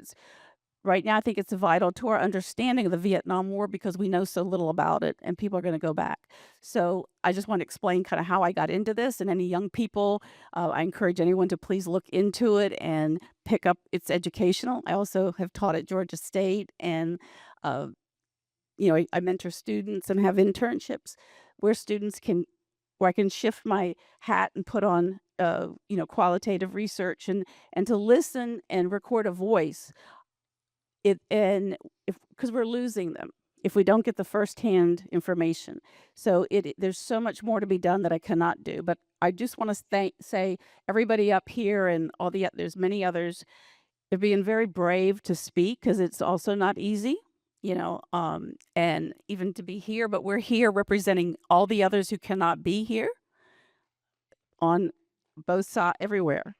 right now, I think it's vital to our understanding of the Vietnam War because we know so little about it and people are going to go back. So I just want to explain kind of how I got into this, and any young people, I encourage anyone to please look into it and pick up. It's educational. I also have taught at Georgia State, and I mentor students and have internships where I can shift my hat and put on, qualitative research and to listen and record a voice. Because we're losing them if we don't get the firsthand information. So there's so much more to be done that I cannot do. But I just want to say everybody up here and there's many others, they're being very brave to speak because it's also not easy. And even to be here, but we're here representing all the others who cannot be here on both sides, everywhere.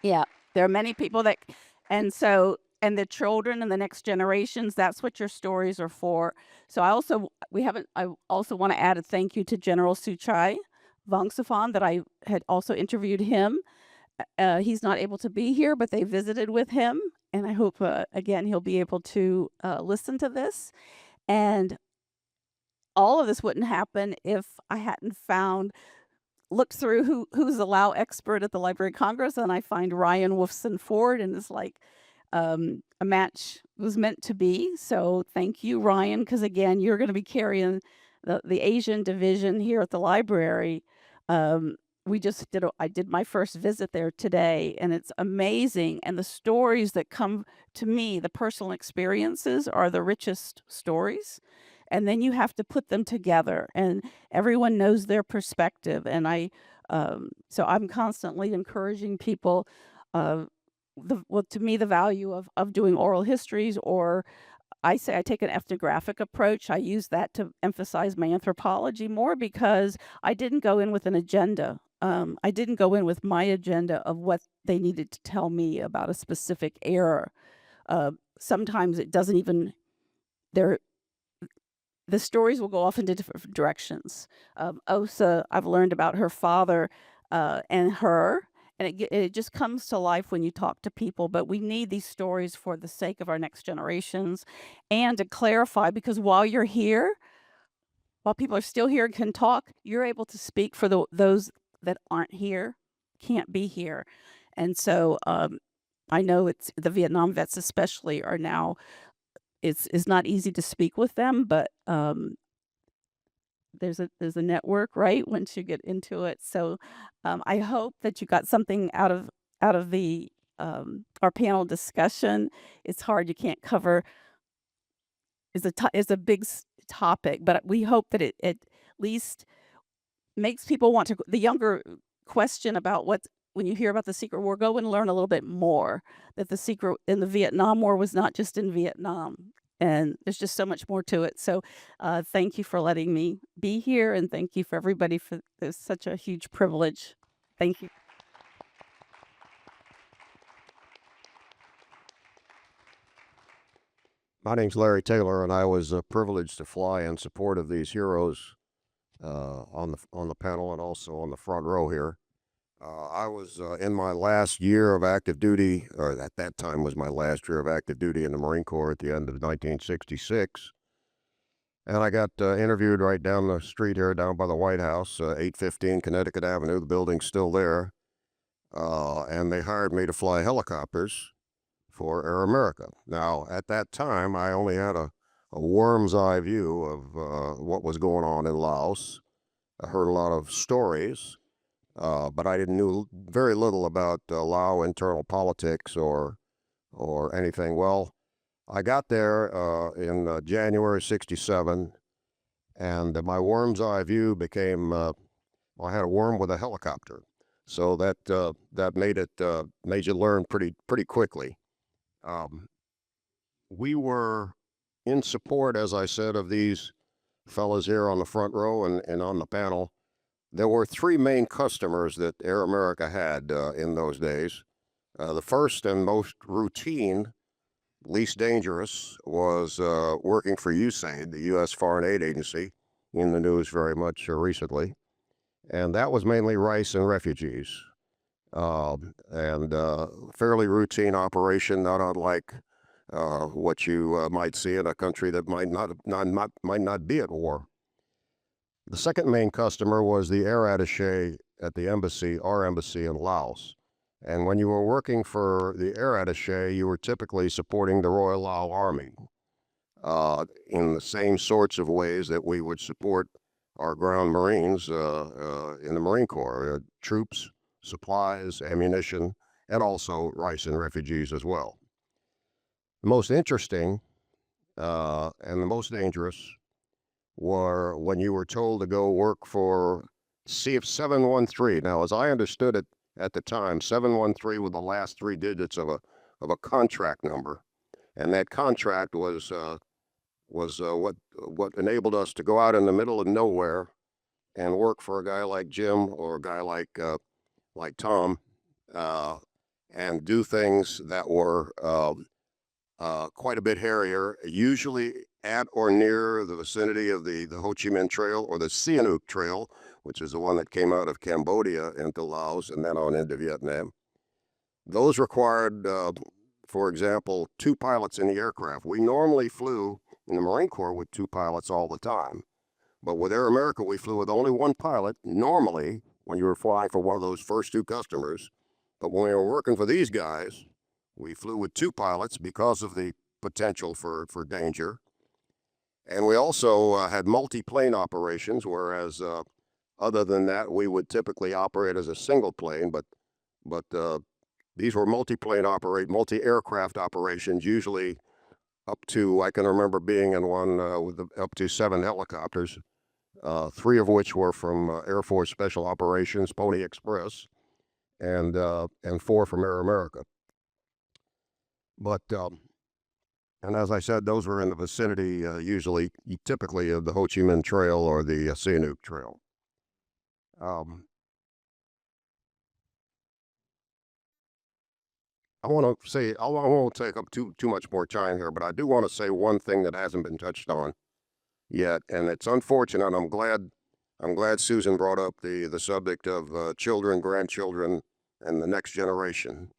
Yeah, there are many people and the children and the next generations, that's what your stories are for. So I also want to add a thank you to General Suchai Vongsuphon that I had also interviewed him. He's not able to be here, but they visited with him, and I hope, again, he'll be able to listen to this. And all of this wouldn't happen if I hadn't looked through who's the Lao expert at the Library of Congress, and I find Ryan Wolfson Ford, and it's like a match was meant to be. So thank you, Ryan, because, again, you're going to be carrying the Asian division here at the library. I did my first visit there today, and it's amazing. And the stories that come to me, the personal experiences, are the richest stories. And then you have to put them together, and everyone knows their perspective. And so I'm constantly encouraging people. To me, the value of doing oral histories, or I say I take an ethnographic approach. I use that to emphasize my anthropology more because I didn't go in with an agenda. I didn't go in with my agenda of what they needed to tell me about a specific era. Sometimes it doesn't even there. The stories will go off into different directions. Osa, I've learned about her father and her, and it just comes to life when you talk to people. But we need these stories for the sake of our next generations and to clarify, because while you're here, while people are still here and can talk, you're able to speak for those that aren't here, can't be here. And so I know it's the Vietnam vets especially are now, it's not easy to speak with them, but there's a network, right? Once you get into it. So I hope that you got something out of the our panel discussion. It's hard, you can't cover, is a big topic, but we hope that it at least makes people want to, the younger question about when you hear about the secret war, go and learn a little bit more, that the secret in the Vietnam War was not just in Vietnam. And there's just so much more to it. So thank you for letting me be here, and thank you for everybody for it's such a huge privilege. Thank you. My name's Larry Taylor, and I was privileged to fly in support of these heroes on the panel and also on the front row here. I was in my last year of active duty, or at that time was my last year of active duty in the Marine Corps at the end of 1966. And I got interviewed right down the street here, down by the White House, 815 Connecticut Avenue. The building's still there. And they hired me to fly helicopters for Air America. Now, at that time, I only had a worm's eye view of what was going on in Laos. I heard a lot of stories. But I knew very little about Lao internal politics or anything. Well, I got there in January '67, and my worm's eye view became, I had a worm with a helicopter. So that made you learn pretty quickly. We were in support, as I said, of these fellas here on the front row and on the panel. There were three main customers that Air America had in those days. The first and most routine, least dangerous, was working for USAID, the U.S. Foreign Aid Agency, in the news very much recently. And that was mainly rice and refugees. And fairly routine operation, not unlike what you might see in a country that might not be at war. The second main customer was the air attaché at the embassy, our embassy in Laos. And when you were working for the air attaché, you were typically supporting the Royal Lao Army in the same sorts of ways that we would support our ground Marines in the Marine Corps, troops, supplies, ammunition, and also rice and refugees as well. The most interesting and the most dangerous were when you were told to go work for CF713. Now, as I understood it at the time, 713 were the last three digits of a contract number, and that contract was what enabled us to go out in the middle of nowhere and work for a guy like Jim or a guy like Tom, and do things that were quite a bit hairier, usually at or near the vicinity of the Ho Chi Minh Trail or the Sihanouk Trail, which is the one that came out of Cambodia into Laos and then on into Vietnam. Those required, for example, 2 pilots in the aircraft. We normally flew in the Marine Corps with 2 pilots all the time. But with Air America, we flew with only 1 pilot, normally, when you were flying for one of those first 2 customers. But when we were working for these guys, we flew with 2 pilots because of the potential for danger. And we also had multi-plane operations, whereas other than that, we would typically operate as a single plane, but these were multi-aircraft operations, usually up to, I can remember being in one with up to 7 helicopters, 3 of which were from Air Force Special Operations, Pony Express, and 4 from Air America. But, and as I said, those were in the vicinity, typically of the Ho Chi Minh Trail or the Sihanouk Trail. I want to say I won't take up too much more time here, but I do want to say one thing that hasn't been touched on yet, and it's unfortunate. I'm glad Susan brought up the subject of children, grandchildren, and the next generation.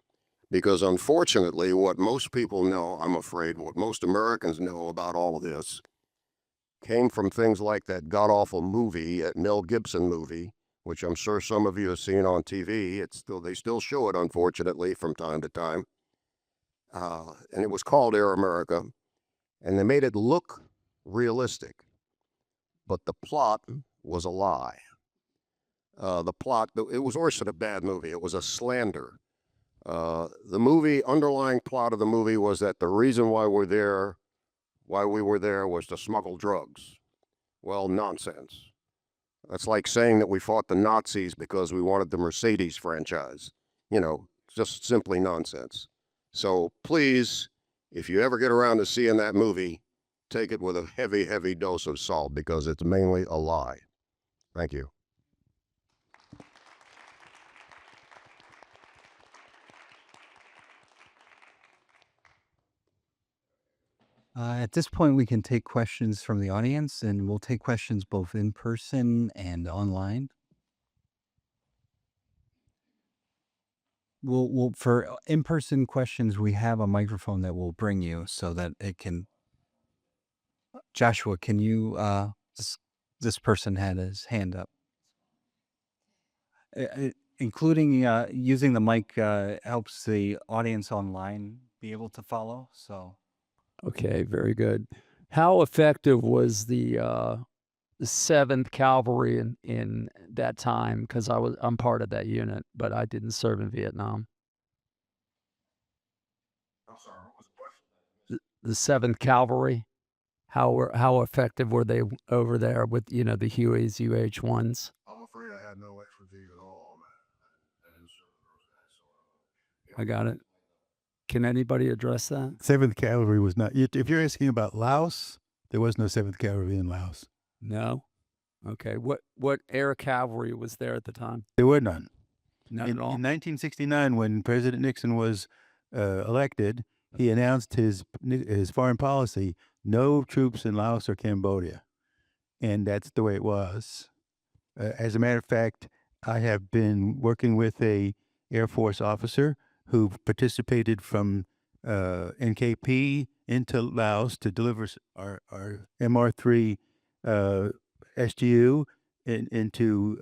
Because unfortunately, what most people know, I'm afraid, what most Americans know about all of this came from things like that god awful movie, that Mel Gibson movie, which I'm sure some of you have seen on TV. They still show it, unfortunately, from time to time. And it was called Air America, and they made it look realistic, but the plot was a lie. It was worse than a bad movie. It was a slander. The underlying plot of the movie was that the reason why we were there was to smuggle drugs. Well, nonsense. That's like saying that we fought the Nazis because we wanted the Mercedes franchise. Just simply nonsense. So please, if you ever get around to seeing that movie, take it with a heavy, heavy dose of salt, because it's mainly a lie. Thank you. At this point, we can take questions from the audience, and we'll take questions both in person and online. We'll for in-person questions, we have a microphone that we'll bring you so that it can. Joshua, can you? This person had his hand up. Including using the mic helps the audience online be able to follow. So. Okay, very good. How effective was the 7th Cavalry in that time? Because I'm part of that unit, but I didn't serve in Vietnam. I'm sorry, what was the question? The 7th Cavalry, how effective were they over there with the Hueys, UH-1s? I'm afraid I had no expertise at all, man. I didn't serve those guys, I got it. Can anybody address that? 7th Cavalry was not. If you're asking about Laos, there was no 7th Cavalry in Laos. No. Okay. What air cavalry was there at the time? There were none. None In at all. 1969, when President Nixon was elected, he announced his foreign policy: no troops in Laos or Cambodia, and that's the way it was. As a matter of fact, I have been working with a Air Force officer who participated from NKP into Laos to deliver our MR3 SGU into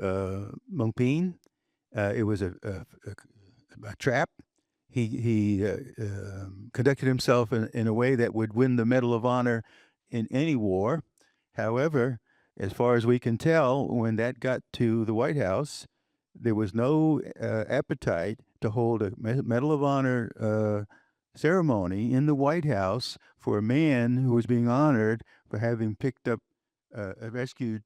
Mong Peen. It was a trap. He conducted himself in a way that would win the Medal of Honor in any war. However, as far as we can tell, when that got to the White House, there was no appetite to hold a Medal of Honor ceremony in the White House for a man who was being honored for having picked up rescued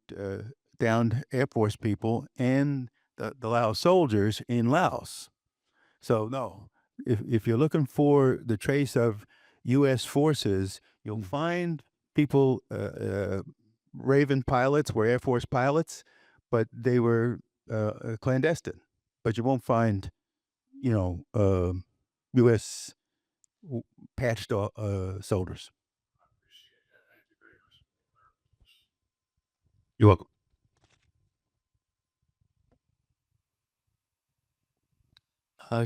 downed Air Force people and the Laos soldiers in Laos. So no, if you're looking for the trace of U.S. forces, you'll find people, Raven pilots were Air Force pilots, but they were clandestine. But you won't find, U.S. patched soldiers. You're welcome.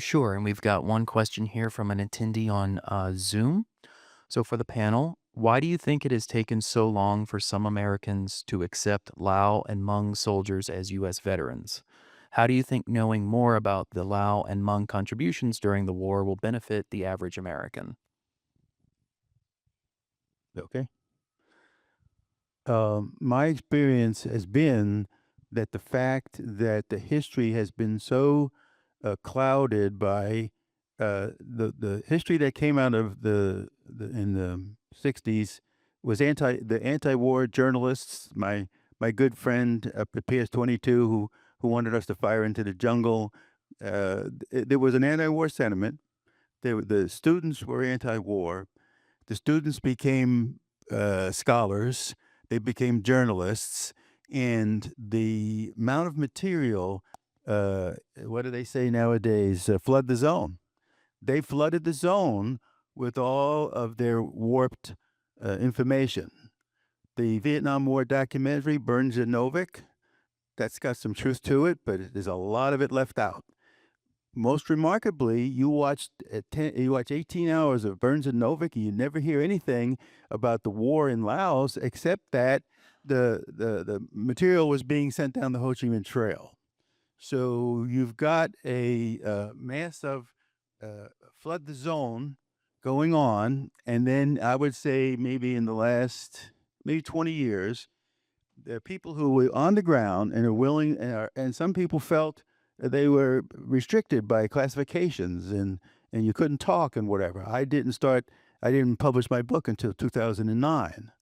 Sure, and we've got one question here from an attendee on Zoom. So for the panel, why do you think it has taken so long for some Americans to accept Lao and Hmong soldiers as U.S. veterans? How do you think knowing more about the Lao and Hmong contributions during the war will benefit the average American? Okay. My experience has been that the fact that the history has been so clouded by the history that came out of in the 60s was the anti-war journalists. My good friend up at PS22 who wanted us to fire into the jungle. There was an anti-war sentiment. The students were anti-war. The students became scholars. They became journalists, and the amount of material, what do they say nowadays? Flood the zone. they flooded the zone with all of their warped information. The Vietnam War documentary, Burns and Novick, that's got some truth to it, but there's a lot of it left out. Most remarkably, you watch 18 hours of Burns and Novick, and you never hear anything about the war in Laos, except that the material was being sent down the Ho Chi Minh Trail. So you've got a mass of flood the zone going on, and then I would say maybe in the last 20 years, there are people who were on the ground and are willing, and some people felt they were restricted by classifications, and you couldn't talk and whatever. I didn't publish my book until 2009.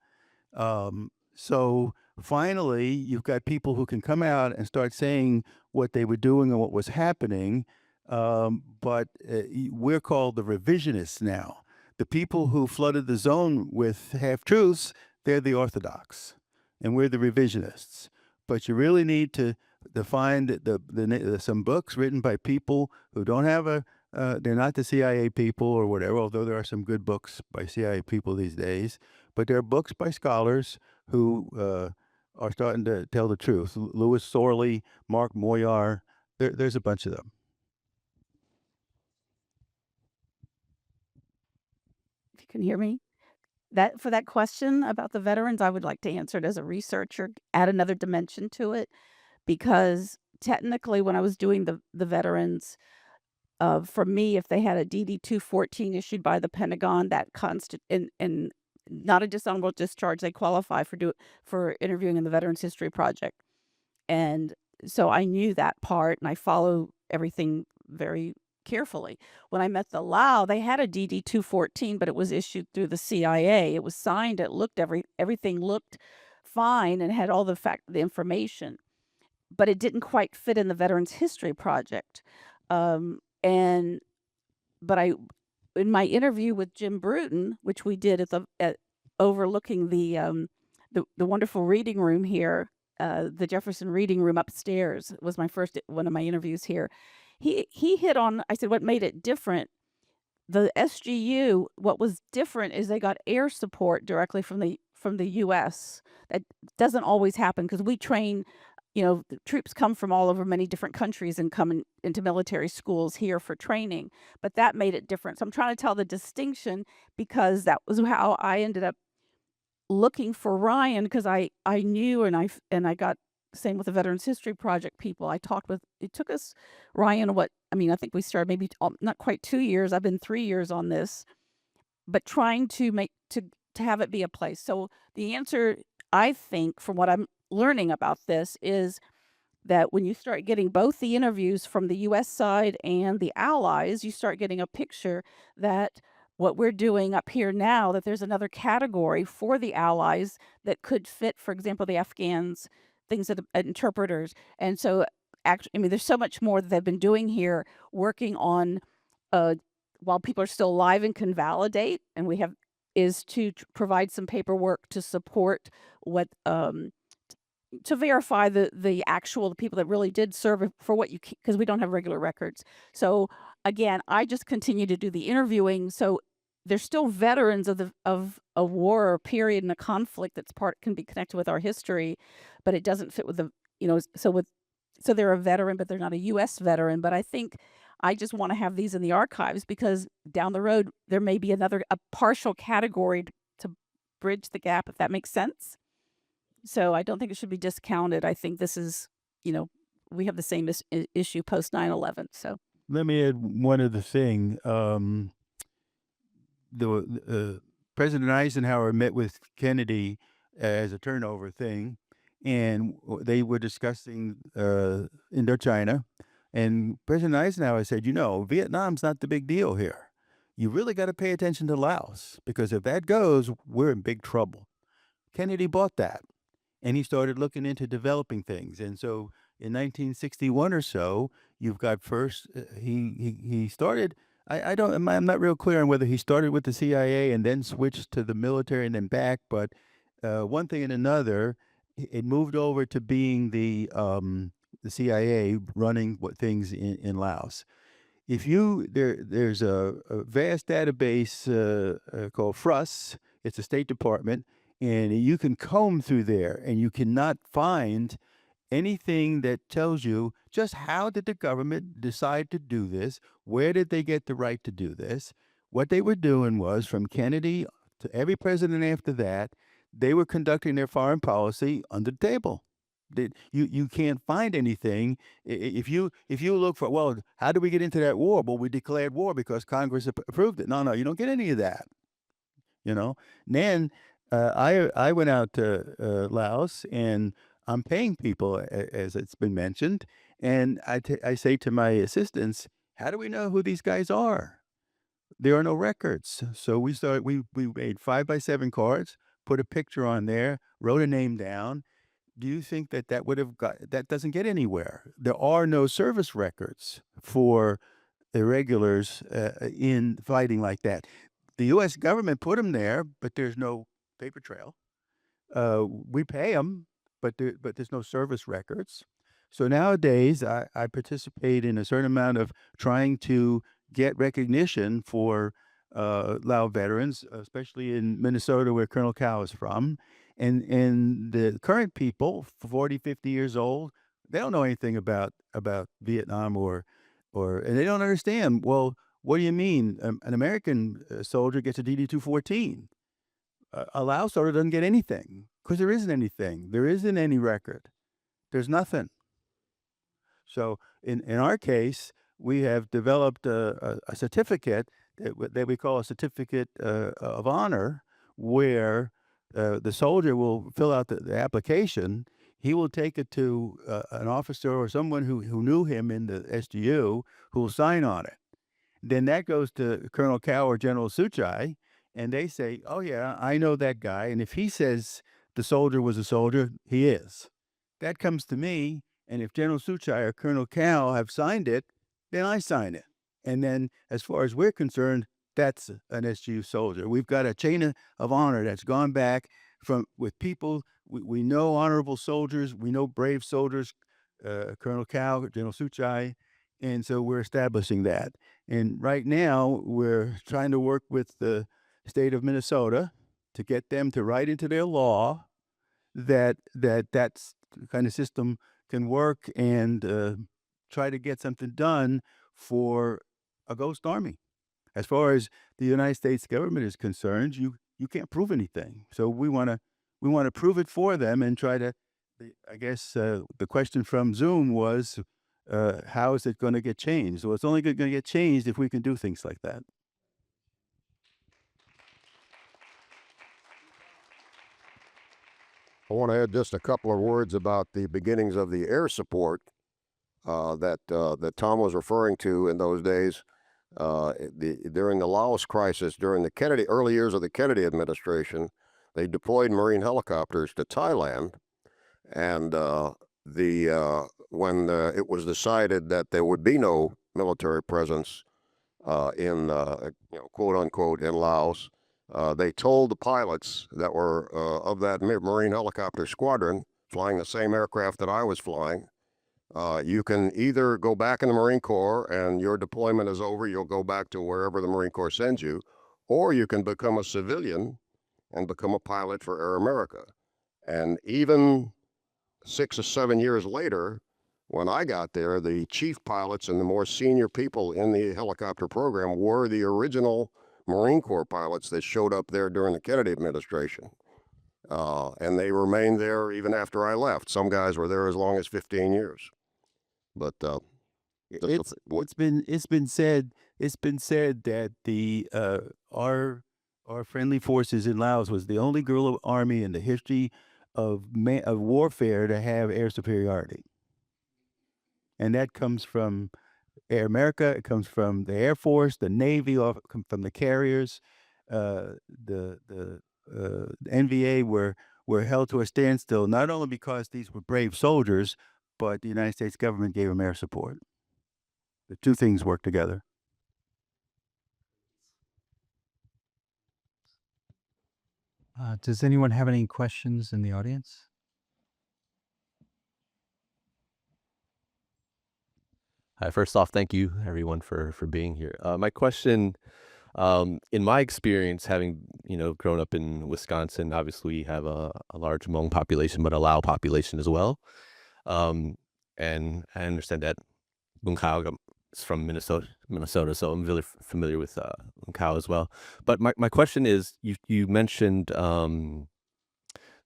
So finally, you've got people who can come out and start saying what they were doing and what was happening. But we're called the revisionists now. The people who flooded the zone with half-truths, they're the orthodox, and we're the revisionists. But you really need to find some books written by people who don't have they're not the CIA people or whatever, although there are some good books by CIA people these days. But there are books by scholars who are starting to tell the truth. Louis Sorley, Mark Moyar, there's a bunch of them. If you can hear me. For that question about the veterans, I would like to answer it as a researcher, add another dimension to it, because technically when I was doing the veterans, for me, if they had a DD-214 issued by the Pentagon, that and not a dishonorable discharge, they qualify for interviewing in the Veterans History Project. And so I knew that part, and I follow everything very carefully. When I met the Lao, they had a DD-214, but it was issued through the CIA. It was signed. It looked everything looked fine and had all the information, but it didn't quite fit in the Veterans History Project. But in my interview with Jim Bruton, which we did at overlooking the wonderful reading room here, the Jefferson Reading Room upstairs, was one of my interviews here. He hit on, I said, what made it different. The SGU, what was different is they got air support directly from the U.S. That doesn't always happen because we train. The troops come from all over many different countries and come into military schools here for training, but that made it different. So I'm trying to tell the distinction because that was how I ended up looking for Ryan, because I knew and I got same with the Veterans History Project people. I talked with, it took us, Ryan, I think we started maybe not quite 2 years. I've been 3 years on this, but trying to have it be a place. So the answer, I think, from what I'm learning about this, is that when you start getting both the interviews from the U.S. side and the Allies, you start getting a picture that what we're doing up here now, that there's another category for the Allies that could fit, for example, the Afghans, things that interpreters. And so actually, there's so much more that they've been doing here, working on while people are still alive and can validate, and we have, is to provide some paperwork to support what to verify the actual people that really did serve for what you, because we don't have regular records. So again, I just continue to do the interviewing. So there's still veterans of a war or a period and a conflict can be connected with our history, but it doesn't fit with so they're a veteran, but they're not a U.S. veteran. But I think I just want to have these in the archives because down the road there may be a partial category to bridge the gap, if that makes sense. So I don't think it should be discounted. I think this is, we have the same issue post 9/11. So let me add one other thing. President Eisenhower met with Kennedy as a turnover thing, and they were discussing Indochina. And President Eisenhower said, Vietnam's not the big deal here. You really got to pay attention to Laos, because if that goes, we're in big trouble. Kennedy bought that. And he started looking into developing things. And so in 1961 or so, you've got first, he started, I'm not real clear on whether he started with the CIA and then switched to the military and then back, but one thing and another, it moved over to being the CIA running things in Laos. if you there's a vast database called FRUS. It's a State Department, and you can comb through there, and you cannot find anything that tells you just how did the government decide to do this? Where did they get the right to do this? What they were doing was, from Kennedy to every president after that, they were conducting their foreign policy under the table. You can't find anything. If you look for, well, how did we get into that war? Well, we declared war because Congress approved it. No, you don't get any of that. Then I went out to Laos, and I'm paying people, as it's been mentioned, and I say to my assistants, how do we know who these guys are? There are no records. So we made 5x7 cards, put a picture on there, wrote a name down. Do you think that that doesn't get anywhere? There are no service records for irregulars in fighting like that. The U.S. government put them there, but there's no paper trail. We pay them, but there's no service records. So nowadays, I participate in a certain amount of trying to get recognition for Lao veterans, especially in Minnesota, where Colonel Cow is from. And the current people, 40, 50 years old, they don't know anything about Vietnam and they don't understand. Well, what do you mean? An American soldier gets a DD-214. A Lao soldier doesn't get anything because there isn't anything. There isn't any record. There's nothing. So in our case, we have developed a certificate that we call a certificate of honor, where the soldier will fill out the application. He will take it to an officer or someone who knew him in the SGU, who will sign on it. Then that goes to Colonel Cow or General Suchai, and they say, oh, yeah, I know that guy. And if he says the soldier was a soldier, he is. That comes to me, and if General Suchai or Colonel Cow have signed it, then I sign it. And then, as far as we're concerned, that's an SGU soldier. We've got a chain of honor that's gone back with people. We know honorable soldiers. We know brave soldiers, Colonel Cow, General Suchai. And so we're establishing that. And right now, we're trying to work with the state of Minnesota to get them to write into their law that kind of system can work, and try to get something done for a ghost army. As far as the United States government is concerned, you can't prove anything. So we want to prove it for them and try to. I guess the question from Zoom was, how is it going to get changed? Well, it's only going to get changed if we can do things like that. I want to add just a couple of words about the beginnings of the air support that Tom was referring to in those days. During the Laos crisis, during the early years of the Kennedy administration, they deployed Marine helicopters to Thailand, and when it was decided that there would be no military presence in quote unquote in Laos, they told the pilots that were of that Marine helicopter squadron flying the same aircraft that I was flying, you can either go back in the Marine Corps and your deployment is over, you'll go back to wherever the Marine Corps sends you, or you can become a civilian and become a pilot for Air America. And even 6 or 7 years later, when I got there, the chief pilots and the more senior people in the helicopter program were the original Marine Corps pilots that showed up there during the Kennedy administration. And they remained there even after I left. Some guys were there as long as 15 years. But it's been said that our friendly forces in Laos was the only guerrilla army in the history of warfare to have air superiority, and that comes from Air America. It comes from the Air Force, the Navy, from the carriers. The NVA were held to a standstill, not only because these were brave soldiers, but the United States government gave them air support. The two things work together. Does anyone have any questions in the audience? First off, thank you everyone for being here. My question, in my experience, having grown up in Wisconsin, obviously we have a large Hmong population, but a Lao population as well. Um, and I understand that Lung Khao is from Minnesota, so I'm really familiar with Lung Khao as well. But my question is, you mentioned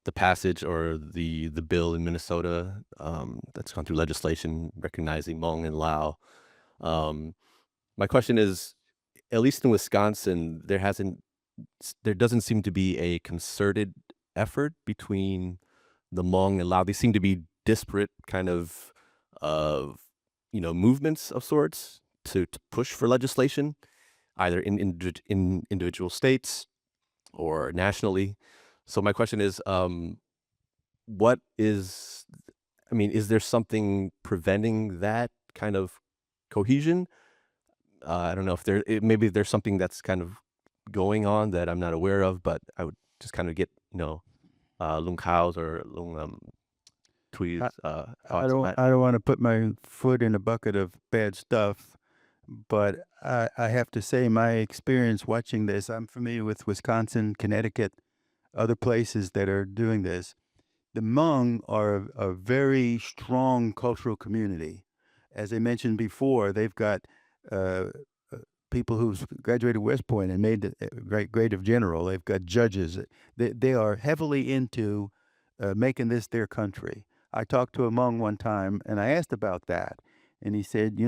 the passage or the bill in Minnesota that's gone through legislation recognizing Hmong and Lao. My question is, at least in Wisconsin, there doesn't seem to be a concerted effort between the Hmong and Lao. They seem to be disparate kind of movements of sorts to push for legislation, either in individual states or nationally. So my question is, is there something preventing that kind of cohesion? I don't know if maybe there's something that's kind of going on that I'm not aware of, but I would just kind of get, Lung Khao's or Lung Thuy's I thoughts on that. don't want to put my foot in a bucket of bad stuff, but I have to say my experience watching this, I'm familiar with Wisconsin, Connecticut, other places that are doing this. The Hmong are a very strong cultural community. As I mentioned before, they've got people who've graduated West Point and made the grade of general. They've got judges. They are heavily into making this their country. I talked to a Hmong one time, and I asked about that, and he said,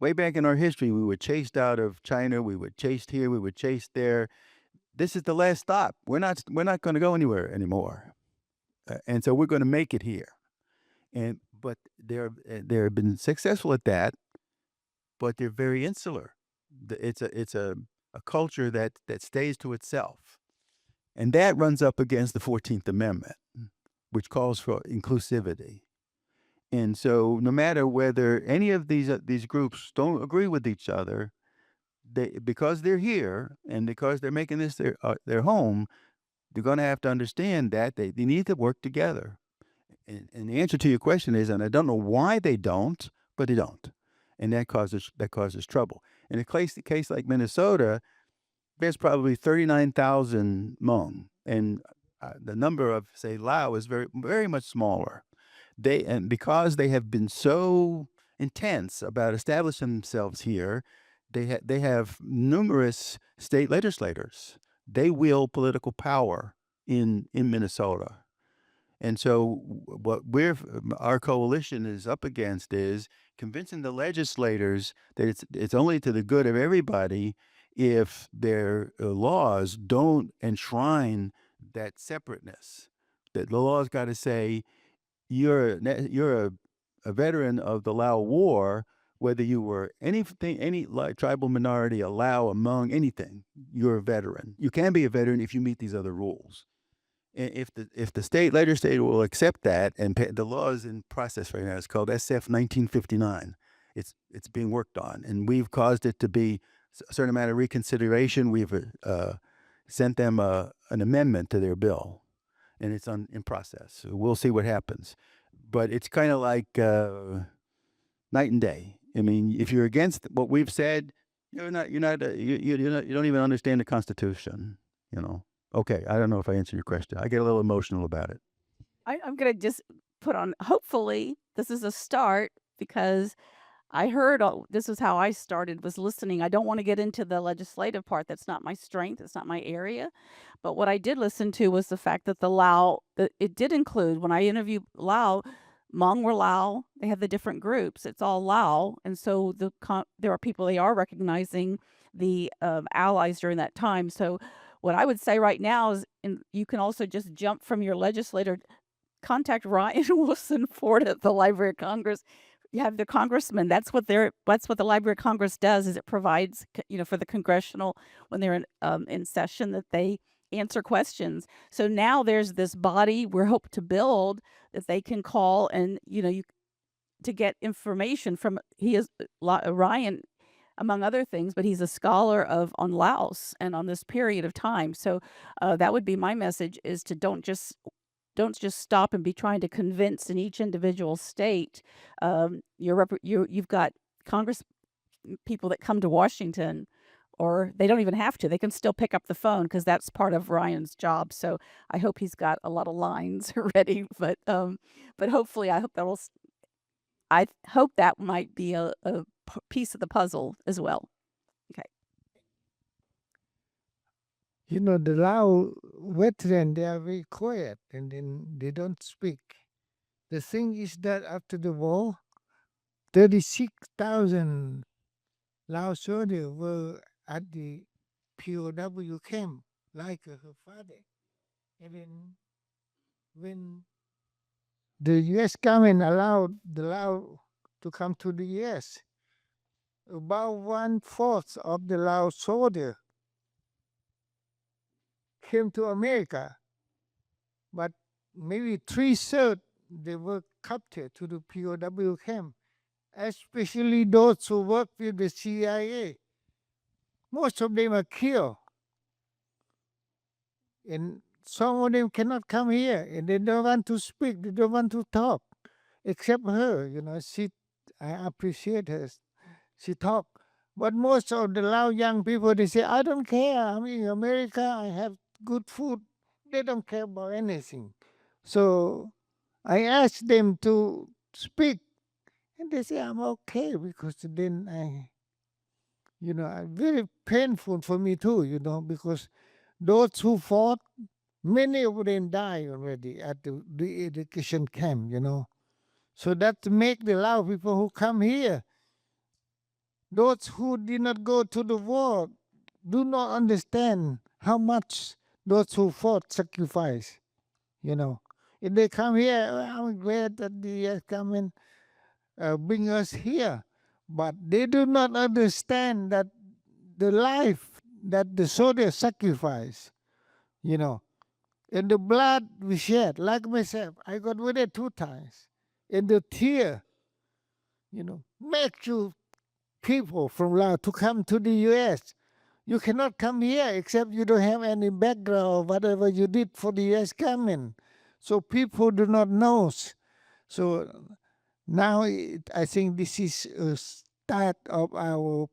way back in our history, we were chased out of China. We were chased here. We were chased there. This is the last stop. We're not going to go anywhere anymore, and so we're going to make it here. But they've been successful at that, but they're very insular. It's a culture that stays to itself, and that runs up against the 14th Amendment, which calls for inclusivity. And so, no matter whether any of these groups don't agree with each other, because they're here and because they're making this their home, they're going to have to understand that they need to work together. And the answer to your question is, and I don't know why they don't, but they don't, and that causes trouble. In a case like Minnesota, there's probably 39,000 Hmong, and the number of, say, Lao is very, very much smaller. And because they have been so intense about establishing themselves here, they have numerous state legislators. They wield political power in Minnesota. And so what our coalition is up against is convincing the legislators that it's only to the good of everybody if their laws don't enshrine that separateness. That the law's got to say, you're a veteran of the Lao War, whether you were any tribal minority, a Lao, Hmong, anything, you're a veteran. You can be a veteran if you meet these other rules. And if the state legislature will accept that, and the law is in process right now, it's called SF 1959. It's being worked on, and we've caused it to be a certain amount of reconsideration. We've sent them an amendment to their bill, and it's in process. So we'll see what happens. But it's kind of like night and day. I mean, if you're against what we've said, you don't even understand the Constitution. Okay, I don't know if I answered your question. I get a little emotional about it. I'm going to just put on, hopefully, this is a start, because I heard, this is how I started, was listening. I don't want to get into the legislative part. That's not my strength. It's not my area. But what I did listen to was the fact that the Lao, it did include, when I interviewed Lao, Hmong were Lao. They have the different groups. It's all Lao. And so there are people, they are recognizing the allies during that time. So what I would say right now is, and you can also just jump from your legislator, contact Ryan Wilson Ford at the Library of Congress. You have the congressman. That's what the Library of Congress does, is it provides, for the congressional, when they're in session, that they answer questions. So now there's this body we're hoping to build that they can call and, to get information from. He is Ryan, among other things, but he's a scholar on Laos and on this period of time. So that would be my message, is to don't just don't just stop and be trying to convince in each individual state. You've got Congress people that come to Washington, or they don't even have to. They can still pick up the phone because that's part of Ryan's job. So I hope he's got a lot of lines ready. But hopefully, I hope that might be a piece of the puzzle as well. Okay. You know, the Lao veteran, they are very quiet and then they don't speak. The thing is that after the war, 36,000 Lao soldiers were at the POW camp, like her father. And then when the U.S. government allowed the Lao to come to the U.S., about 1/4 of the Lao soldiers came to America, but maybe 3/3 they were captured to the POW camp, especially those who work with the CIA. Most of them are killed, and some of them cannot come here, and they don't want to speak, they don't want to talk, except her. You know, I appreciate her. She talk, but most of the Lao young people, they say, I don't care. I'm in America. I have good food. They don't care about anything. So I asked them to speak, and they say, I'm okay, because then very painful for me too, because those who fought, many of them died already at the education camp, So that make the Lao people who come here, those who did not go to the war, do not understand how much those who fought sacrifice, If they come here, I'm glad that they come and bring us here. But they do not understand that the life that the soldiers sacrifice, and the blood we shed, like myself, I got wounded 2 times. And the tear, make you people from Laos to come to the U.S. You cannot come here except you don't have any background or whatever you did for the U.S. government. So people do not know. So now I think this is a start of our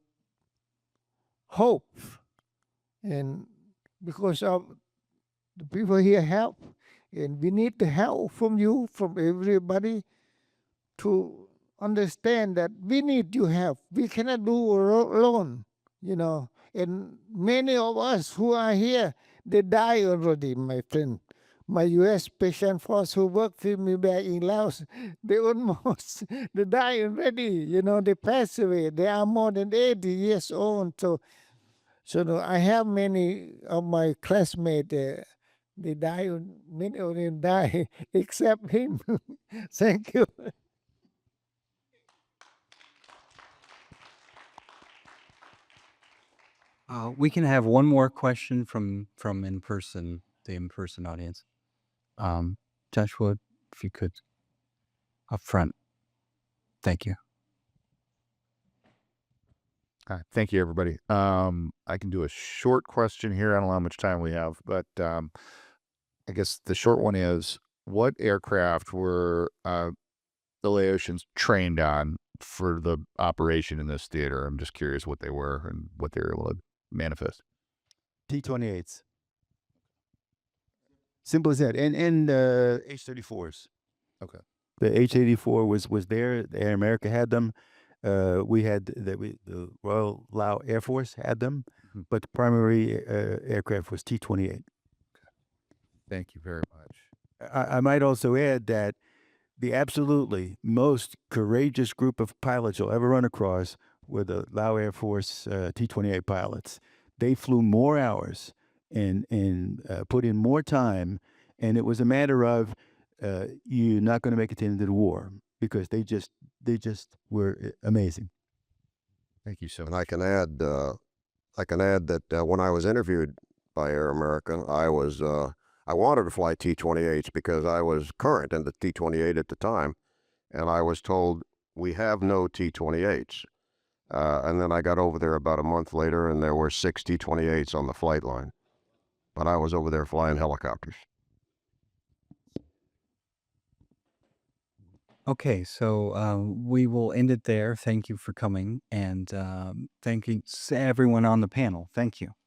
hope. And because of the people here help, and we need the help from you, from everybody, to understand that we need your help. We cannot do alone, And many of us who are here, they die already, my friend. My U.S. Special Force who worked with me back in Laos, they they die already, they pass away. They are more than 80 years old. So I have many of my classmates, they die, many of them die, except him. Thank you. We can have one more question from the in-person audience. Joshua, if you could, up front. Thank you. Hi, thank you, everybody. I can do a short question here. I don't know how much time we have, but I guess the short one is, what aircraft were the Laotians trained on for the operation in this theater? I'm just curious what they were and what they were able to manifest. T-28s. Simple as that. And H-34s. Okay. The H-84 was there. Air America had them. We had the Royal Lao Air Force had them, but the primary aircraft was T-28. Thank you very much. I might also add that the absolutely most courageous group of pilots you'll ever run across were the Lao Air Force T-28 pilots. They flew more hours and put in more time, and it was a matter of you're not going to make it to the end of the war, because they just were amazing. Thank you so much. And I can add that when I was interviewed by Air America, I wanted to fly T-28s because I was current in the T-28 at the time, and I was told, we have no T-28s. And then I got over there about a month later, and there were 6 T-28s on the flight line. But I was over there flying helicopters. Okay, so we will end it there. Thank you for coming, and thank you to everyone on the panel. Thank you.